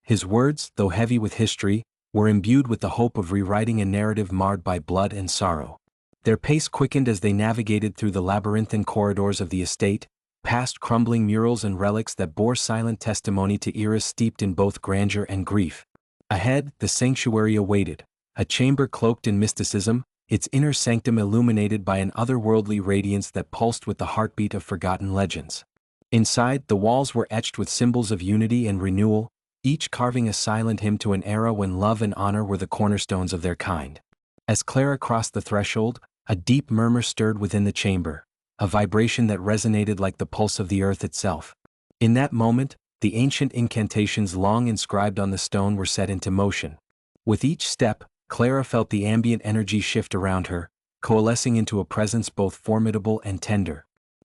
His words, though heavy with history, were imbued with the hope of rewriting a narrative marred by blood and sorrow. Their pace quickened as they navigated through the labyrinthine corridors of the estate, past crumbling murals and relics that bore silent testimony to eras steeped in both grandeur and grief. Ahead, the sanctuary awaited, a chamber cloaked in mysticism, its inner sanctum illuminated by an otherworldly radiance that pulsed with the heartbeat of forgotten legends. Inside, the walls were etched with symbols of unity and renewal, each carving a silent hymn to an era when love and honor were the cornerstones of their kind. As Clara crossed the threshold, a deep murmur stirred within the chamber, a vibration that resonated like the pulse of the earth itself. In that moment, the ancient incantations long inscribed on the stone were set into motion. With each step, Clara felt the ambient energy shift around her, coalescing into a presence both formidable and tender.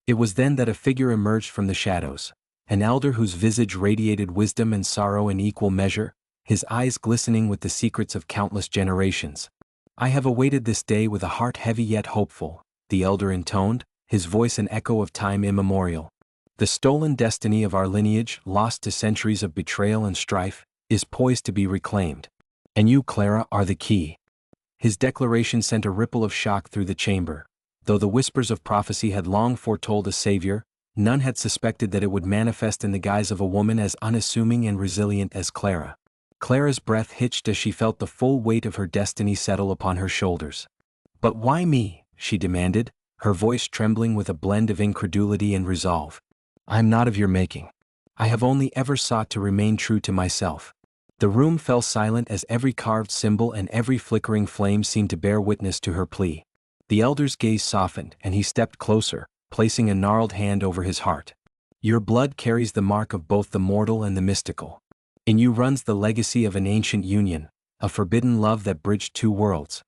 It was then that a figure emerged from the shadows, an elder whose visage radiated wisdom and sorrow in equal measure, his eyes glistening with the secrets of countless generations. "I have awaited this day with a heart heavy yet hopeful," the elder intoned, his voice an echo of time immemorial. "The stolen destiny of our lineage, lost to centuries of betrayal and strife, is poised to be reclaimed. And you, Clara, are the key." His declaration sent a ripple of shock through the chamber. Though the whispers of prophecy had long foretold a savior, none had suspected that it would manifest in the guise of a woman as unassuming and resilient as Clara. Clara's breath hitched as she felt the full weight of her destiny settle upon her shoulders. "But why me?" she demanded, her voice trembling with a blend of incredulity and resolve. "I am not of your making. I have only ever sought to remain true to myself." The room fell silent as every carved symbol and every flickering flame seemed to bear witness to her plea. The elder's gaze softened, and he stepped closer, placing a gnarled hand over his heart. "Your blood carries the mark of both the mortal and the mystical. In you runs the legacy of an ancient union, a forbidden love that bridged two worlds.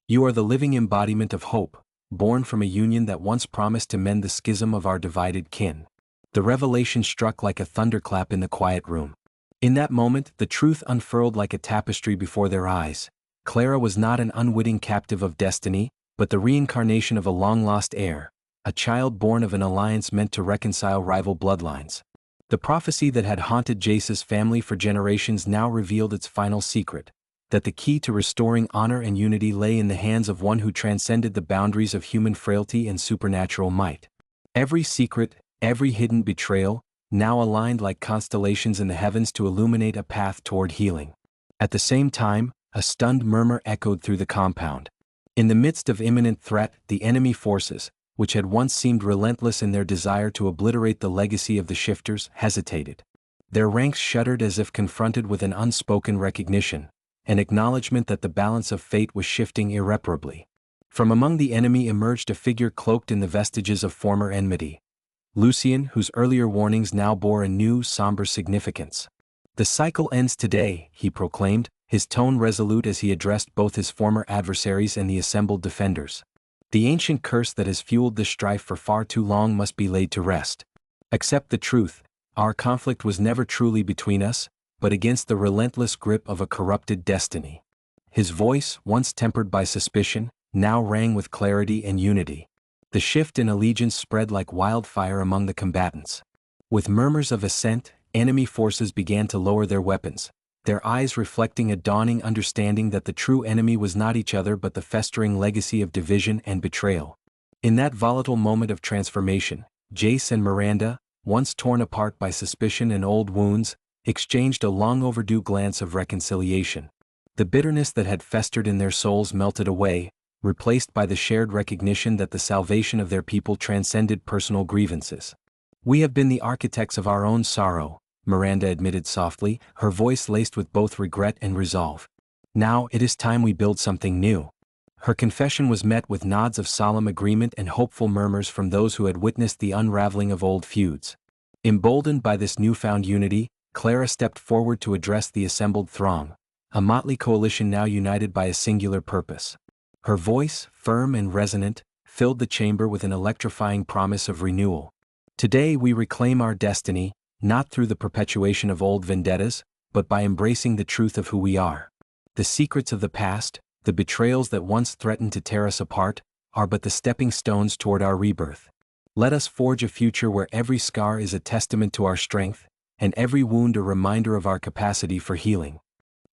You are the living embodiment of hope, born from a union that once promised to mend the schism of our divided kin." The revelation struck like a thunderclap in the quiet room. In that moment, the truth unfurled like a tapestry before their eyes. Clara was not an unwitting captive of destiny, but the reincarnation of a long-lost heir, a child born of an alliance meant to reconcile rival bloodlines. The prophecy that had haunted Jace's family for generations now revealed its final secret, that the key to restoring honor and unity lay in the hands of one who transcended the boundaries of human frailty and supernatural might. Every secret, every hidden betrayal, now aligned like constellations in the heavens to illuminate a path toward healing. At the same time, a stunned murmur echoed through the compound. In the midst of imminent threat, the enemy forces, which had once seemed relentless in their desire to obliterate the legacy of the shifters, hesitated. Their ranks shuddered as if confronted with an unspoken recognition, an acknowledgement that the balance of fate was shifting irreparably. From among the enemy emerged a figure cloaked in the vestiges of former enmity. Lucian, whose earlier warnings now bore a new, somber significance. "The cycle ends today," he proclaimed, his tone resolute as he addressed both his former adversaries and the assembled defenders. "The ancient curse that has fueled this strife for far too long must be laid to rest. Accept the truth, our conflict was never truly between us, but against the relentless grip of a corrupted destiny." His voice, once tempered by suspicion, now rang with clarity and unity. The shift in allegiance spread like wildfire among the combatants. With murmurs of assent, enemy forces began to lower their weapons, their eyes reflecting a dawning understanding that the true enemy was not each other but the festering legacy of division and betrayal. In that volatile moment of transformation, Jace and Miranda, once torn apart by suspicion and old wounds, exchanged a long-overdue glance of reconciliation. The bitterness that had festered in their souls melted away, replaced by the shared recognition that the salvation of their people transcended personal grievances. "We have been the architects of our own sorrow," Miranda admitted softly, her voice laced with both regret and resolve. "Now it is time we build something new." Her confession was met with nods of solemn agreement and hopeful murmurs from those who had witnessed the unraveling of old feuds. Emboldened by this newfound unity, Clara stepped forward to address the assembled throng, a motley coalition now united by a singular purpose. Her voice, firm and resonant, filled the chamber with an electrifying promise of renewal. "Today we reclaim our destiny, not through the perpetuation of old vendettas, but by embracing the truth of who we are. The secrets of the past, the betrayals that once threatened to tear us apart, are but the stepping stones toward our rebirth." Let us forge a future where every scar is a testament to our strength, and every wound a reminder of our capacity for healing.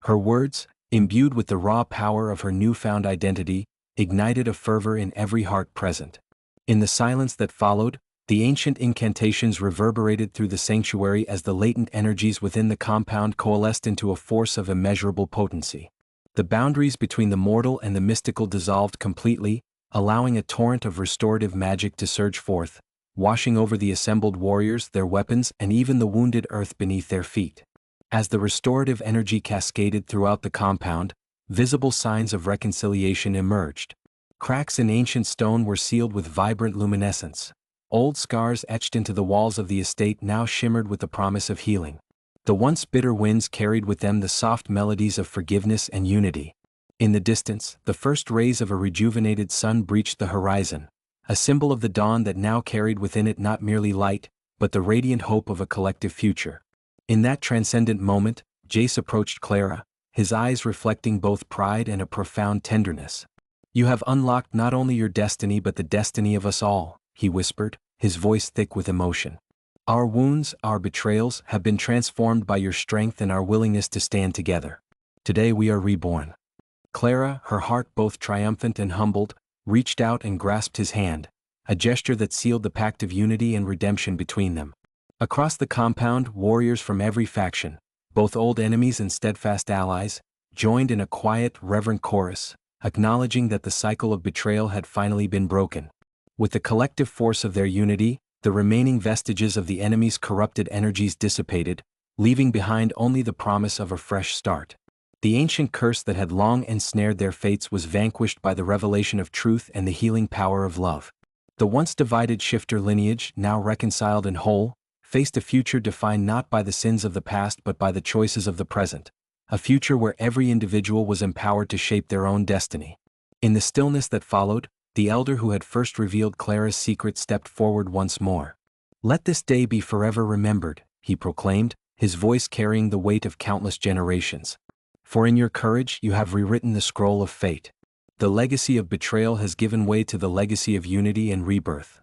Her words, imbued with the raw power of her newfound identity, ignited a fervor in every heart present. In the silence that followed, the ancient incantations reverberated through the sanctuary as the latent energies within the compound coalesced into a force of immeasurable potency. The boundaries between the mortal and the mystical dissolved completely, allowing a torrent of restorative magic to surge forth, washing over the assembled warriors, their weapons, and even the wounded earth beneath their feet. As the restorative energy cascaded throughout the compound, visible signs of reconciliation emerged. Cracks in ancient stone were sealed with vibrant luminescence. Old scars etched into the walls of the estate now shimmered with the promise of healing. The once bitter winds carried with them the soft melodies of forgiveness and unity. In the distance, the first rays of a rejuvenated sun breached the horizon, a symbol of the dawn that now carried within it not merely light, but the radiant hope of a collective future. In that transcendent moment, Jace approached Clara, his eyes reflecting both pride and a profound tenderness. "You have unlocked not only your destiny but the destiny of us all," he whispered, his voice thick with emotion. "Our wounds, our betrayals, have been transformed by your strength and our willingness to stand together. Today we are reborn." Clara, her heart both triumphant and humbled, reached out and grasped his hand, a gesture that sealed the pact of unity and redemption between them. Across the compound, warriors from every faction, both old enemies and steadfast allies, joined in a quiet, reverent chorus, acknowledging that the cycle of betrayal had finally been broken. With the collective force of their unity, the remaining vestiges of the enemy's corrupted energies dissipated, leaving behind only the promise of a fresh start. The ancient curse that had long ensnared their fates was vanquished by the revelation of truth and the healing power of love. The once divided shifter lineage, now reconciled and whole, faced a future defined not by the sins of the past but by the choices of the present, a future where every individual was empowered to shape their own destiny. In the stillness that followed, the elder who had first revealed Clara's secret stepped forward once more. "Let this day be forever remembered," he proclaimed, his voice carrying the weight of countless generations. "For in your courage you have rewritten the scroll of fate. The legacy of betrayal has given way to the legacy of unity and rebirth."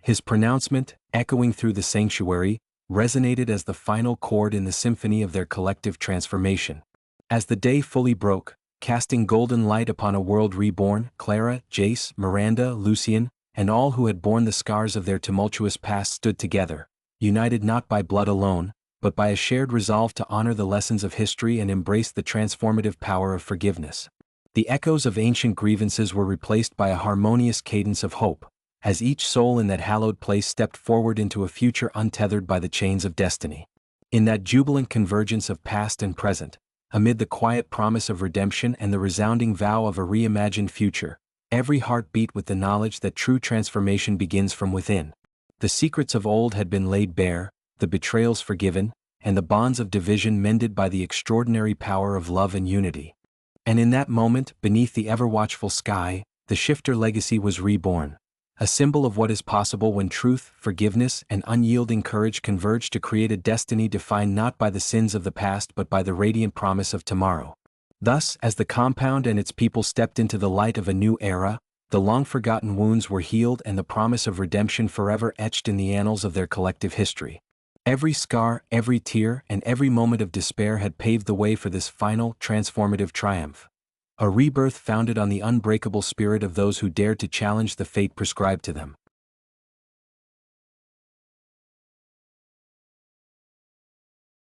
His pronouncement, echoing through the sanctuary, resonated as the final chord in the symphony of their collective transformation. As the day fully broke, casting golden light upon a world reborn, Clara, Jace, Miranda, Lucian, and all who had borne the scars of their tumultuous past stood together, united not by blood alone, but by a shared resolve to honor the lessons of history and embrace the transformative power of forgiveness. The echoes of ancient grievances were replaced by a harmonious cadence of hope, as each soul in that hallowed place stepped forward into a future untethered by the chains of destiny. In that jubilant convergence of past and present, amid the quiet promise of redemption and the resounding vow of a reimagined future, every heart beat with the knowledge that true transformation begins from within. The secrets of old had been laid bare, the betrayals forgiven, and the bonds of division mended by the extraordinary power of love and unity. And in that moment, beneath the ever-watchful sky, the shifter legacy was reborn, a symbol of what is possible when truth, forgiveness, and unyielding courage converge to create a destiny defined not by the sins of the past but by the radiant promise of tomorrow. Thus, as the compound and its people stepped into the light of a new era, the long-forgotten wounds were healed and the promise of redemption forever etched in the annals of their collective history. Every scar, every tear, and every moment of despair had paved the way for this final, transformative triumph. A rebirth founded on the unbreakable spirit of those who dared to challenge the fate prescribed to them.